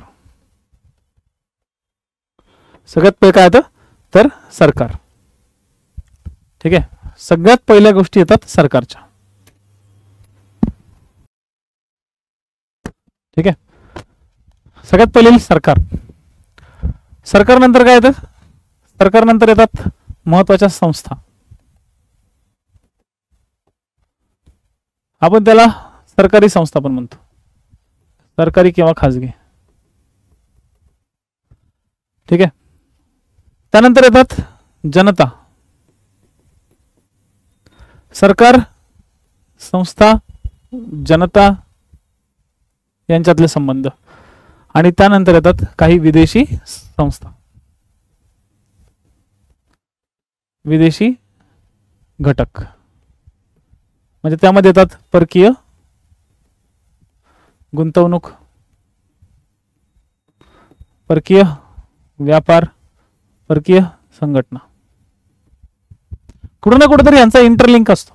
सगळ्यात पहिले काय येतं तर सरकार. ठीक आहे, सगळ्यात पहिल्या गोष्टी येतात सरकारच्या. ठीक आहे, सगळ्यात पहिले सरकार. सरकार नंतर काय येतं, सरकार नंतर येतात महत्वाच्या संस्था. आपण त्याला सरकारी संस्था पण म्हणतो, सरकारी किंवा खाजगी. ठीक आहे, त्यानंतर येतात जनता. सरकार, संस्था, जनता यांच्यातले संबंध, आणि त्यानंतर येतात काही विदेशी संस्था. विदेशी घटक, म्हणजे त्यामध्ये येतात परकीय गुंतवणूक, परकीय व्यापार, परकीय संघटना. कुठं ना कुठेतरी यांचा इंटरलिंक असतो.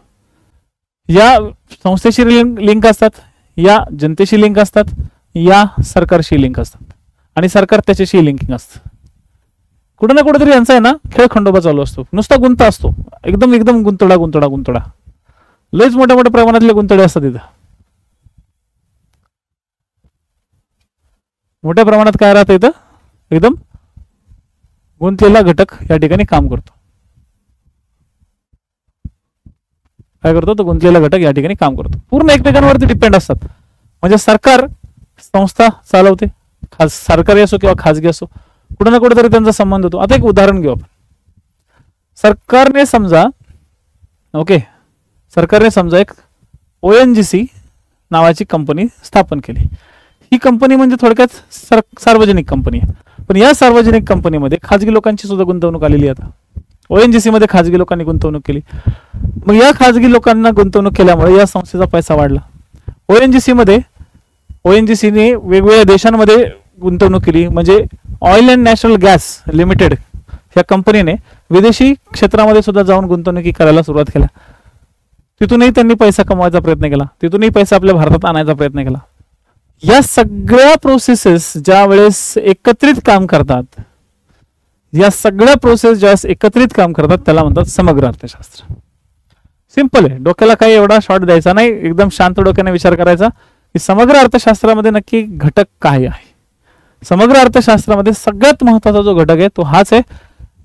या संस्थेशी लिंक असतात, या जनतेशी लिंक असतात, या सरकारशी लिंक असतात आणि सरकार त्याच्याशी लिंकिंग असतं. कुठं ना कुठेतरी यांचा आहे ना खेळ खंडोबा चालू असतो, नुसता गुंता असतो, एकदम एकदम गुंतडा गुंतडा गुंतडा, लयच मोठ्या मोठ्या प्रमाणातले गुंतडे असतात इथं. मोठ्या प्रमाणात काय राहतं इथं, एकदम गुंतलेला घटक या ठिकाणी काम करतो. काय करतो तो गुंतलेला घटक या ठिकाणी काम करतो. पूर्ण एकमेकांवरती डिपेंड असतात. म्हणजे सरकार संस्था चालवते, सरकारी असो किंवा खाजगी असो, कुठे ना कुठेतरी त्यांचा संबंध होतो. आता एक उदाहरण घेऊ आपण. सरकारने समजा एक ONGC नावाची कंपनी स्थापन केली. ही कंपनी म्हणजे थोडक्यात सार्वजनिक कंपनी आहे. पण या सार्वजनिक कंपनीमध्ये खाजगी लोकांची सुद्धा गुंतवणूक आलेली आहे. आता ONGC मध्ये खाजगी लोकांनी गुंतवणूक केली. मग या खाजगी लोकांना गुंतवणूक केल्यामुळे या संस्थेचा पैसा वाढला. ONGCने वेगवेगळ्या देशांमध्ये गुंतवणूक केली. म्हणजे oil and national gas limited या कंपनीने विदेशी क्षेत्रामध्ये सुद्धा जाऊन गुंतवणुकी करायला सुरुवात केल्या. तिथूनही त्यांनी पैसा कमवायचा प्रयत्न केला, तिथूनही पैसा आपल्या भारतात आणायचा प्रयत्न केला. या सगळ्या प्रोसेसेस ज्या वेळेस एकत्रित काम करतात, त्याला म्हणतात समग्र अर्थशास्त्र. सिंपल आहे, डोक्याला काही एवढा शॉर्ट द्यायचा नाही, एकदम शांत डोक्याने विचार करायचा की समग्र अर्थशास्त्रामध्ये नक्की घटक काय आहे. समग्र अर्थशास्त्रामध्ये सगळ्यात महत्वाचा जो घटक आहे तो हाच आहे.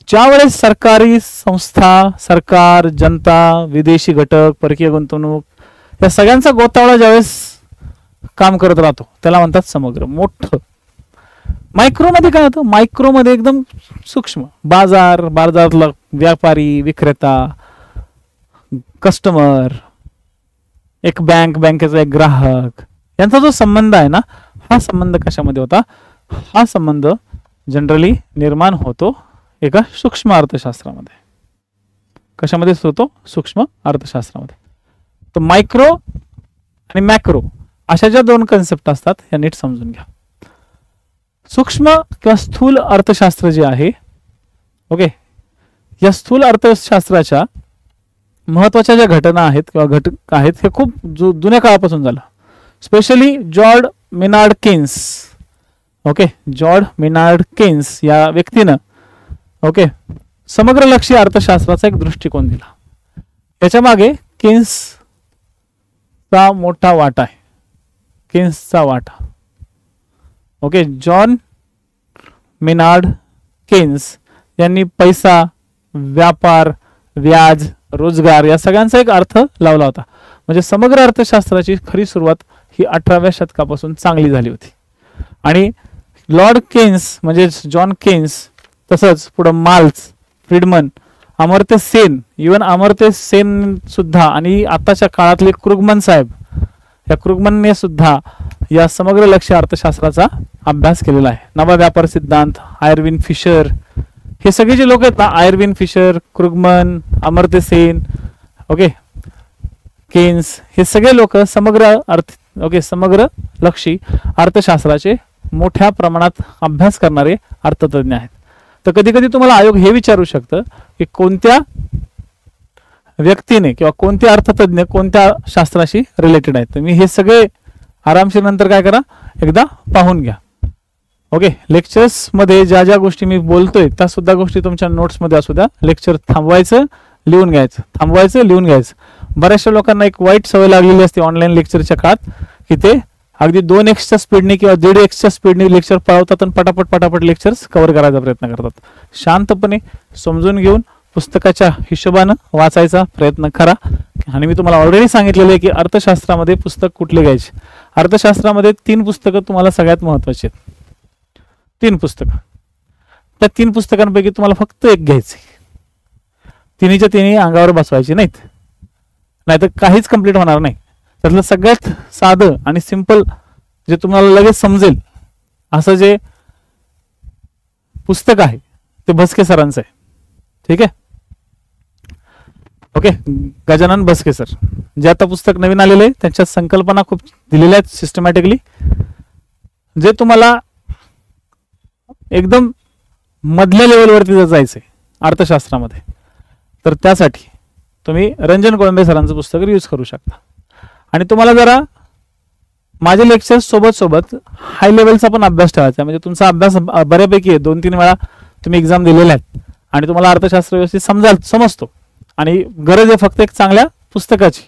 ज्यावेळेस सरकारी संस्था, सरकार, जनता, विदेशी घटक, परकीय गुंतवणूक या सगळ्यांचा गोतावळा ज्यावेळेस काम करत राहतो त्याला म्हणतात समग्र. मोठं. मायक्रोमध्ये काय होतं, मायक्रोमध्ये एकदम सूक्ष्म बाजारातला व्यापारी, विक्रेता, कस्टमर, एक बँकेचा एक ग्राहक, यांचा जो संबंध आहे ना, हा संबंध कशामध्ये होता, हा संबंध जनरली निर्माण होतो एका सूक्ष्म अर्थशास्त्रामध्ये. कशामध्ये होतो, सूक्ष्म अर्थशास्त्रामध्ये. तर मायक्रो आणि मॅक्रो अशा ज्या दोन कन्सेप्ट असतात या नीट समजून घ्या. सूक्ष्म किंवा स्थूल अर्थशास्त्र जे आहे, या स्थूल अर्थशास्त्राच्या महत्वाच्या ज्या घटना आहेत किंवा घटक आहेत हे खूप जुन्या काळापासून झालं. स्पेशली जॉर्ज मेनार्ड केन्स या व्यक्तीनं समग्रलक्षी अर्थशास्त्राचा एक दृष्टिकोन दिला. याच्या मागे केन्सचा मोठा वाटा आहे. जॉन मेनार्ड केन्स यांनी पैसा, व्यापार, व्याज, रोजगार या सगळ्यांचा एक अर्थ लावला होता. म्हणजे समग्र अर्थशास्त्राची खरी सुरुवात ही 18व्या शतकापासून चांगली झाली होती. आणि लॉर्ड केन्स म्हणजे जॉन केन्स, तसंच पुढे मार्क्स, फ्रीडमन, अमर्त्य सेन सुद्धा, आणि आताच्या काळातले क्रुगमन साहेब, या क्रुगमनने सुद्धा या समग्र लक्ष्य अर्थशास्त्राचा अभ्यास केलेला आहे. नवा व्यापार सिद्धांत, आयर्विन फिशर, हे सगळे जे लोक आहेत ना, Irving Fisher, Krugman, Amartya Sen, Keynes, हे सगळे लोक समग्र लक्षी अर्थशास्त्राचे मोठ्या प्रमाणात अभ्यास करणारे अर्थतज्ञ आहेत. तर कधी कधी तुम्हाला आयोग हे विचारू शकतं की कोणत्या व्यक्तीने किंवा कोणते अर्थतज्ञ कोणत्या शास्त्राशी रिलेटेड आहेत. तर मी हे सगळे आरामशीर नंतर काय करा, एकदा पाहून घ्या. लेक्चर्स मध्ये ज्या ज्या गोष्टी मी बोलतोय त्या सुद्धा गोष्टी तुमच्या नोट्स मध्ये असू द्या. लेक्चर थांबवायचं, लिहून घ्यायचं. बऱ्याचशा लोकांना एक वाईट सवय लागलेली असते ऑनलाईन लेक्चरच्या काळात की ते अगदी 2x स्पीडने किंवा 1.5x स्पीडने लेक्चर पळवतात आणि पटापट लेक्चर्स कव्हर करायचा प्रयत्न करतात. शांतपणे समजून घेऊन पुस्तकाच्या हिशोबानं वाचायचा प्रयत्न करा. आणि मी तुम्हाला ऑलरेडी सांगितलेलं आहे की अर्थशास्त्रामध्ये पुस्तक कुठले घ्यायचे. अर्थशास्त्रामध्ये 3 पुस्तकं तुम्हाला सगळ्यात महत्वाची आहेत. 3 पुस्तकं. त्या 3 पुस्तकांपैकी तुम्हाला फक्त एक घ्यायचे. तिन्हीच्या तिन्ही अंगावर बसवायचे नाहीतर काहीच कंप्लीट होणार नाही. त्यातलं सगळ्यात साधं आणि सिंपल जे तुम्हाला लगेच समजेल असं जे पुस्तक आहे ते भस्के सरांचं आहे. ठीक आहे. ओके, गजानन बसके सर, जे आता पुस्तक नवीन आलेले आहे त्यांच्या संकल्पना खूप दिलेल्या आहेत सिस्टमॅटिकली, जे तुम्हाला एकदम मधल्या लेवलवरती जर जायचंय अर्थशास्त्रामध्ये तर त्यासाठी तुम्ही रंजन कोळंबे सरांचं पुस्तक यूज करू शकता. आणि तुम्हाला जरा माझे लेक्चर्स सोबत सोबत हाय लेवलचा पण अभ्यास ठेवायचा, म्हणजे तुमचा अभ्यास बऱ्यापैकी आहे, 2-3 वेळा तुम्ही एक्झाम दिलेल्या आहेत आणि तुम्हाला अर्थशास्त्र व्यवस्थित समजतो आणि गरज आहे फक्त एक चांगल्या पुस्तकाची.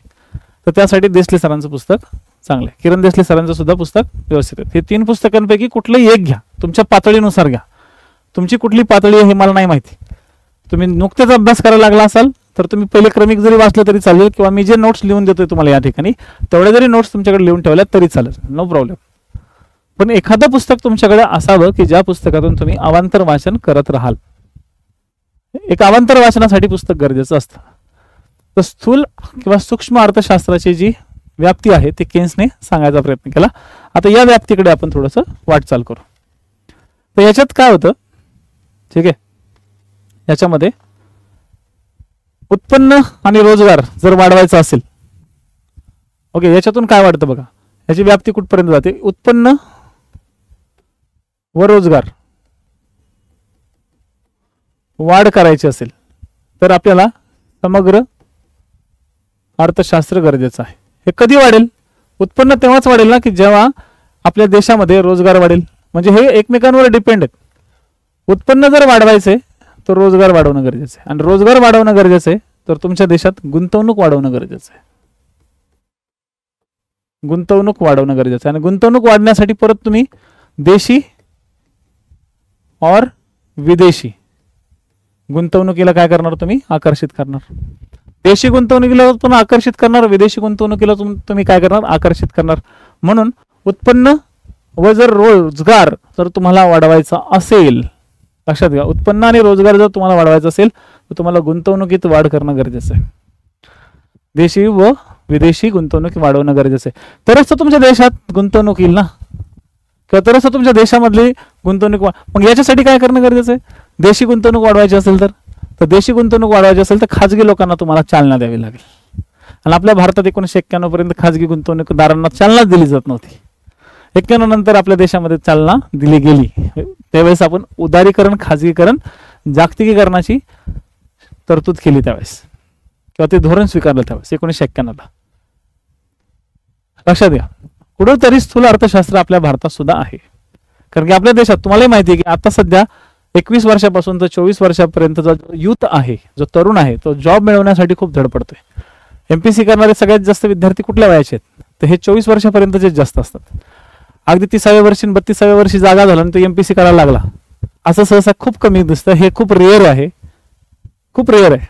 तर त्यासाठी देसले सरांचं पुस्तक चांगलं आहे, किरण देसले सरांचं सुद्धा पुस्तक व्यवस्थित आहे. हे 3 पुस्तकांपैकी कुठलंही एक घ्या, तुमच्या पातळीनुसार घ्या. तुमची कुठली पातळी आहे हे मला नाही माहिती, तुम्ही नुकतेच अभ्यास करायला लागला असाल तर तुम्ही पहिले क्रमिक जरी वाचलं तरी चालेल, किंवा मी जे नोट्स लिहून देतोय तुम्हाला या ठिकाणी तेवढे जरी नोट्स तुमच्याकडे लिहून ठेवल्या तरी चालेल, नो प्रॉब्लेम. पण एखादं पुस्तक तुमच्याकडे असावं की ज्या पुस्तकातून तुम्ही अवांतर वाचन करत राहाल. एक अवांतर वाचनासाठी पुस्तक गरजेचं असतं. तर स्थूल किंवा सूक्ष्म अर्थशास्त्राची जी व्याप्ती आहे ती केन्सने सांगायचा प्रयत्न केला. आता या व्याप्तीकडे आपण थोडंसं वाटचाल करू. तर याच्यात काय होतं, ठीक आहे, याच्यामध्ये उत्पन्न आणि रोजगार जर वाढवायचा असेल, ओके, याच्यातून काय वाढतं बघा, याची व्याप्ती कुठपर्यंत जाते. उत्पन्न व रोजगार वाढ करायची असेल तर आपल्याला समग्र अर्थशास्त्र गरजेचं आहे. हे कधी वाढेल? उत्पन्न तेव्हाच वाढेल ना की जेव्हा आपल्या देशामध्ये रोजगार वाढेल. म्हणजे हे एकमेकांवर डिपेंड आहेत. उत्पन्न जर वाढवायचे तर रोजगार वाढवणं गरजेचं आहे, आणि रोजगार वाढवणं गरजेचं आहे तर तुमच्या देशात गुंतवणूक वाढवणं गरजेचं आहे. गुंतवणूक वाढवणं गरजेचं आहे, आणि गुंतवणूक वाढण्यासाठी परत तुम्ही देशी और विदेशी गुंतवणुकीला काय करणार, तुम्ही आकर्षित करणार. देशी गुंतवणुकीला तुम्ही आकर्षित करणार, विदेशी गुंतवणुकीला तुम्ही काय करणार, आकर्षित करणार. म्हणून उत्पन्न व जर रोजगार जर तुम्हाला वाढवायचा असेल, लक्षात घ्या, उत्पन्न आणि रोजगार जर तुम्हाला वाढवायचा असेल तर तुम्हाला गुंतवणुकीत वाढ करणं गरजेचं आहे. देशी व विदेशी गुंतवणूक वाढवणं गरजेचं आहे. तरच तर तुमच्या देशात गुंतवणूक येईल ना, किंवा तरच तर तुमच्या देशामधली गुंतवणूक. मग याच्यासाठी काय करणं गरजेचं आहे? देशी गुंतवणूक वाढवायची असेल तर देशी गुंतवणूक वाढवायची असेल तर खाजगी लोकांना तुम्हाला चालना द्यावी लागेल. आणि आपल्या भारतात 1991 पर्यंत खाजगी गुंतवणूकदारांना चालनाच दिली जात नव्हती. 91 नंतर आपल्या देशामध्ये चालना दिली गेली. त्यावेळेस आपण उदारीकरण, खाजगीकरण, जागतिकीकरणाची तरतूद केली त्यावेळेस, किंवा ते धोरण स्वीकारलं त्यावेळेस 1991ला. लक्षात घ्या, कुठेतरी स्थूल अर्थशास्त्र आपल्या भारतात सुद्धा आहे. कारण की आपल्या देशात तुम्हालाही माहिती आहे की आता सध्या 21 वर्षापासून तर 24 वर्षापर्यंतचा जो युथ आहे, जो तरुण आहे, तो जॉब मिळवण्यासाठी खूप धडपडतोय. एमपीसी करणारे सगळ्यात जास्त विद्यार्थी कुठल्या वयाचे आहेत, तर हे 24 वर्षापर्यंतचे जास्त असतात. अगदी 30व्या वर्षी 32व्या वर्षी जागा झाला आणि तो एमपीसी करायला लागला असं सहसा खूप कमी दिसतं. हे खूप रेअर आहे, खूप रेअर आहे.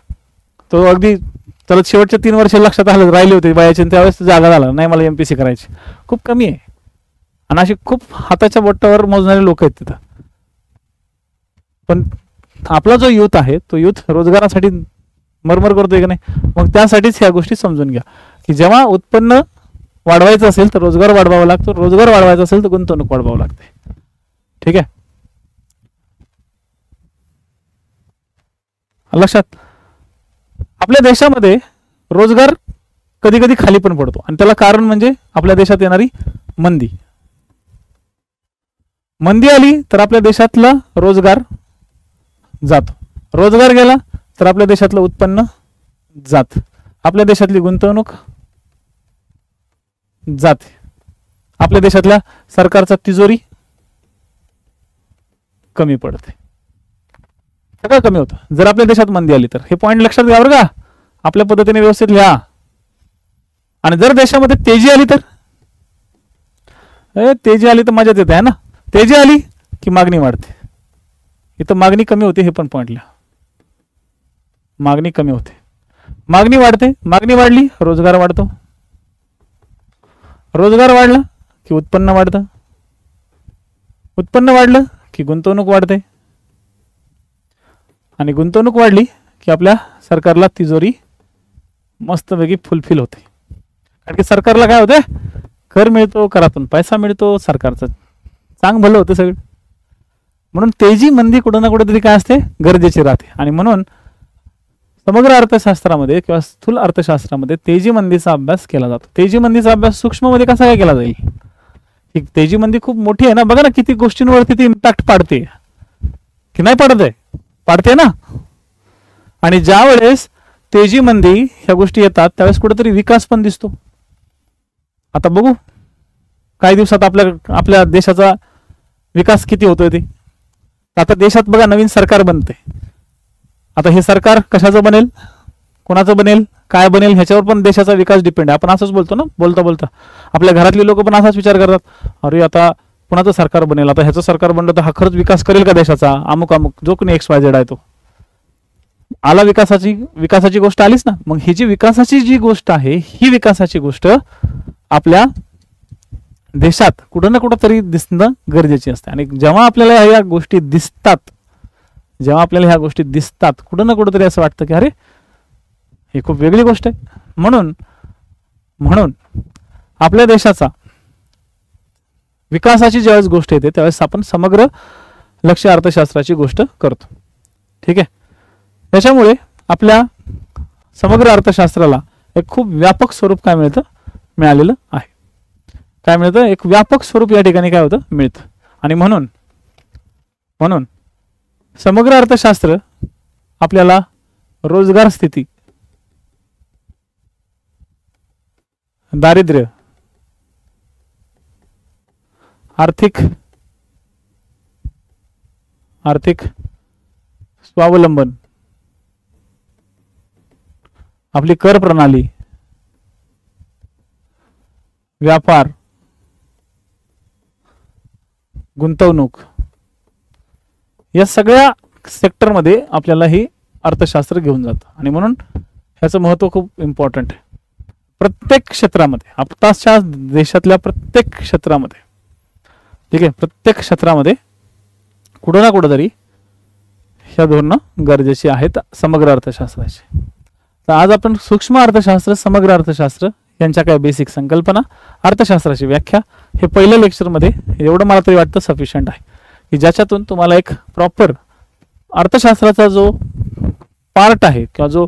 तो अगदी त्याला शेवटच्या 3 वर्ष लक्षात आलं राहिले होते वयाचे, त्यावेळेस जागा झाला नाही मला एमपीसी करायची, खूप कमी आहे. आणि अशी खूप हाताच्या बोटावर मोजणारे लोक आहेत तिथं. पण आपला जो युथ आहे तो युथ रोजगारासाठी मरमर करतोय की नाही. मग त्यासाठीच ह्या गोष्टी समजून घ्या की जेव्हा उत्पन्न वाढवायचं असेल तर रोजगार वाढवावा लागतो, रोजगार वाढवायचा असेल तर गुंतवणूक वाढवावं लागते. ठीक आहे, लक्षात. आपल्या देशामध्ये रोजगार कधी कधी खाली पण पडतो, आणि त्याला कारण म्हणजे आपल्या देशात येणारी मंदी. मंदी आली तर आपल्या देशातला रोजगार जातो, रोजगार गेला तर आपल्या देशातलं उत्पन्न जात, आपल्या देशातली गुंतवणूक जाते, आपल्या देशातल्या सरकारचा तिजोरी कमी पडते, सगळं कमी होतं जर आपल्या देशात मंदी आली तर. हे पॉईंट लक्षात घ्या बरं का, आपल्या पद्धतीने व्यवस्थित लिहा. आणि जर देशामध्ये तेजी आली तर, तेजी आली तर मजाच येते आहे ना. तेजी आली की मागणी वाढते, इथं मागणी कमी होते, हे पण पॉईंट लिहा. मागणी कमी होते, मागणी वाढते, मागणी वाढली रोजगार वाढतो, रोजगार वाढला की उत्पन्न वाढतं, उत्पन्न वाढलं की गुंतवणूक वाढते, आणि गुंतवणूक वाढली की आपल्या सरकारला तिजोरी मस्तपैकी फुलफिल होते. कारण की सरकारला काय होते, कर मिळतो, करातून पैसा मिळतो, सरकारचं चांग भलं होतं सगळं. म्हणून तेजी मंदी कुठं ना कुठेतरी काय असते, गरजेची राहते. आणि म्हणून समग्र अर्थशास्त्रामध्ये किंवा स्थूल अर्थशास्त्रामध्ये तेजी मंदीचा अभ्यास केला जातो. तेजी मंदीचा अभ्यास सूक्ष्ममध्ये कसा काय केला जाईल? ही तेजी मंदी खूप मोठी आहे ना, बघा ना किती गोष्टींवरती ती इम्पॅक्ट पाडते की नाही पाडत आहे? पाडते ना. आणि ज्या वेळेस तेजी मंदी ह्या गोष्टी येतात त्यावेळेस कुठेतरी विकास पण दिसतो. आता बघू काही दिवसात आपल्या देशाचा विकास किती होतोय ते. आता देशात बघा नवीन सरकार बनते. आता हे सरकार कशाचं बनेल, कोणाचं बनेल, काय बनेल ह्याच्यावर पण देशाचा विकास डिपेंड आहे. आपण असंच बोलतो ना, बोलता बोलता आपल्या घरातली लोक पण असाच विचार करतात, अरे आता कोणाचं सरकार बनेल, आता ह्याचं सरकार बनलं तर हा खरंच विकास करेल का देशाचा, अमुक अमुक जो कोणी XYZ आहे तो आला. विकासाची गोष्ट आलीच ना. मग ही जी विकासाची जी गोष्ट आहे ही विकासाची गोष्ट आपल्या देशात कुठं ना कुठं तरी दिसणं गरजेची असते. आणि जेव्हा आपल्याला ह्या गोष्टी दिसतात कुठं ना कुठं तरी असं वाटतं की अरे ही खूप वेगळी गोष्ट आहे. म्हणून आपल्या देशाचा विकासाची ज्यावेळेस गोष्ट येते त्यावेळेस आपण समग्र लक्ष्य अर्थशास्त्राची गोष्ट करतो. ठीक आहे. त्याच्यामुळे आपल्या समग्र अर्थशास्त्राला एक खूप व्यापक स्वरूप काय मिळालेलं आहे. काय मिळतं? एक व्यापक स्वरूप या ठिकाणी काय होतं मिळतं. आणि म्हणून समग्र अर्थशास्त्र आपल्याला रोजगार स्थिती, दारिद्र्य, आर्थिक स्वावलंबन, आपली कर प्रणाली, व्यापार, गुंतवणूक या सगळ्या सेक्टरमध्ये आपल्याला ही अर्थशास्त्र घेऊन जातं. आणि म्हणून ह्याचं महत्त्व खूप इम्पॉर्टंट आहे. प्रत्येक क्षेत्रामध्ये, आताच्या देशातल्या प्रत्येक क्षेत्रामध्ये, ठीक आहे, प्रत्येक क्षेत्रामध्ये कुठं ना कुठं तरी ह्या धोरणं गरजेची आहेत समग्र अर्थशास्त्राची. तर आज आपण सूक्ष्म अर्थशास्त्र, समग्र अर्थशास्त्र यांच्या काय बेसिक संकल्पना, अर्थशास्त्राची व्याख्या हे पहिल्या लेक्चरमध्ये एवढं मला तरी वाटतं सफिशियंट आहे की ज्याच्यातून तुम्हाला एक प्रॉपर अर्थशास्त्राचा जो पार्ट आहे किंवा जो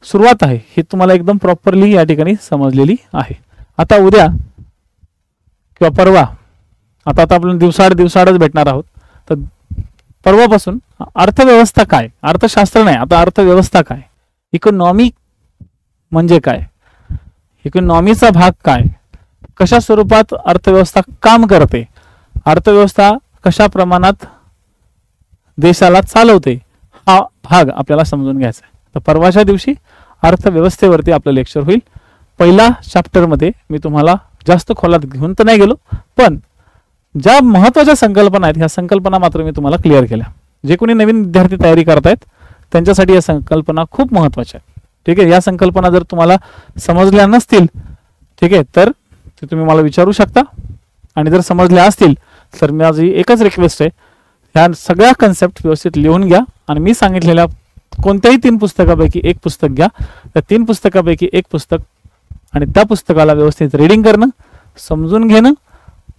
सुरुवात आहे ही तुम्हाला एकदम प्रॉपरली या ठिकाणी समजलेली आहे. आता उद्या किंवा परवा, आता आपण दिवसाडच भेटणार आहोत. तर परवापासून अर्थव्यवस्था काय, अर्थशास्त्र नाही, आता अर्थव्यवस्था काय, इकॉनॉमी म्हणजे काय, इकॉनॉमीचा भाग काय, कशा स्वरूपात अर्थव्यवस्था काम करते, अर्थव्यवस्था कशा प्रमाणात देशाला चालवते, हा भाग आपल्याला समजून घ्यायचा आहे. तर परवाच्या दिवशी अर्थव्यवस्थेवरती आपलं लेक्चर होईल. पहिल्या चॅप्टरमध्ये मी तुम्हाला जास्त खोलात घेऊन तर नाही गेलो, पण ज्या महत्त्वाच्या संकल्पना आहेत ह्या संकल्पना मात्र मी तुम्हाला क्लिअर केल्या. जे कोणी नवीन विद्यार्थी तयारी करतायत त्यांच्यासाठी या संकल्पना खूप महत्त्वाच्या आहेत. ठीक आहे. या संकल्पना जर तुम्हाला समजल्या नसतील, ठीक आहे, तर ते तुम्ही मला विचारू शकता. आणि जर समजल्या असतील तर माझी एकच रिक्वेस्ट आहे, ह्या सगळ्या कन्सेप्ट व्यवस्थित लिहून घ्या आणि मी सांगितलेल्या कोणत्याही 3 पुस्तकापैकी एक पुस्तक घ्या. त्या 3 पुस्तकापैकी एक पुस्तक आणि त्या पुस्तकाला व्यवस्थित रीडिंग करणं, समजून घेणं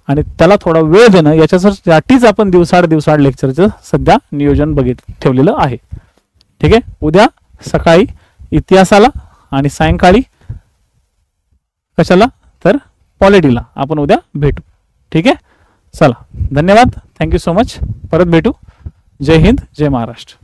आणि त्याला थोडा वेळ देणं, याच्यासाठीच आपण दिवसाड लेक्चरचं सध्या नियोजन ठेवलेलं आहे. ठीक आहे. उद्या सकाळी इतिहासाला आणि सायंकाळी कशाला तर पॉलिटीला आपण उद्या भेटू. ठीक आहे. चला, धन्यवाद. Thank you so much. परत भेटू. जय हिंद, जय महाराष्ट्र.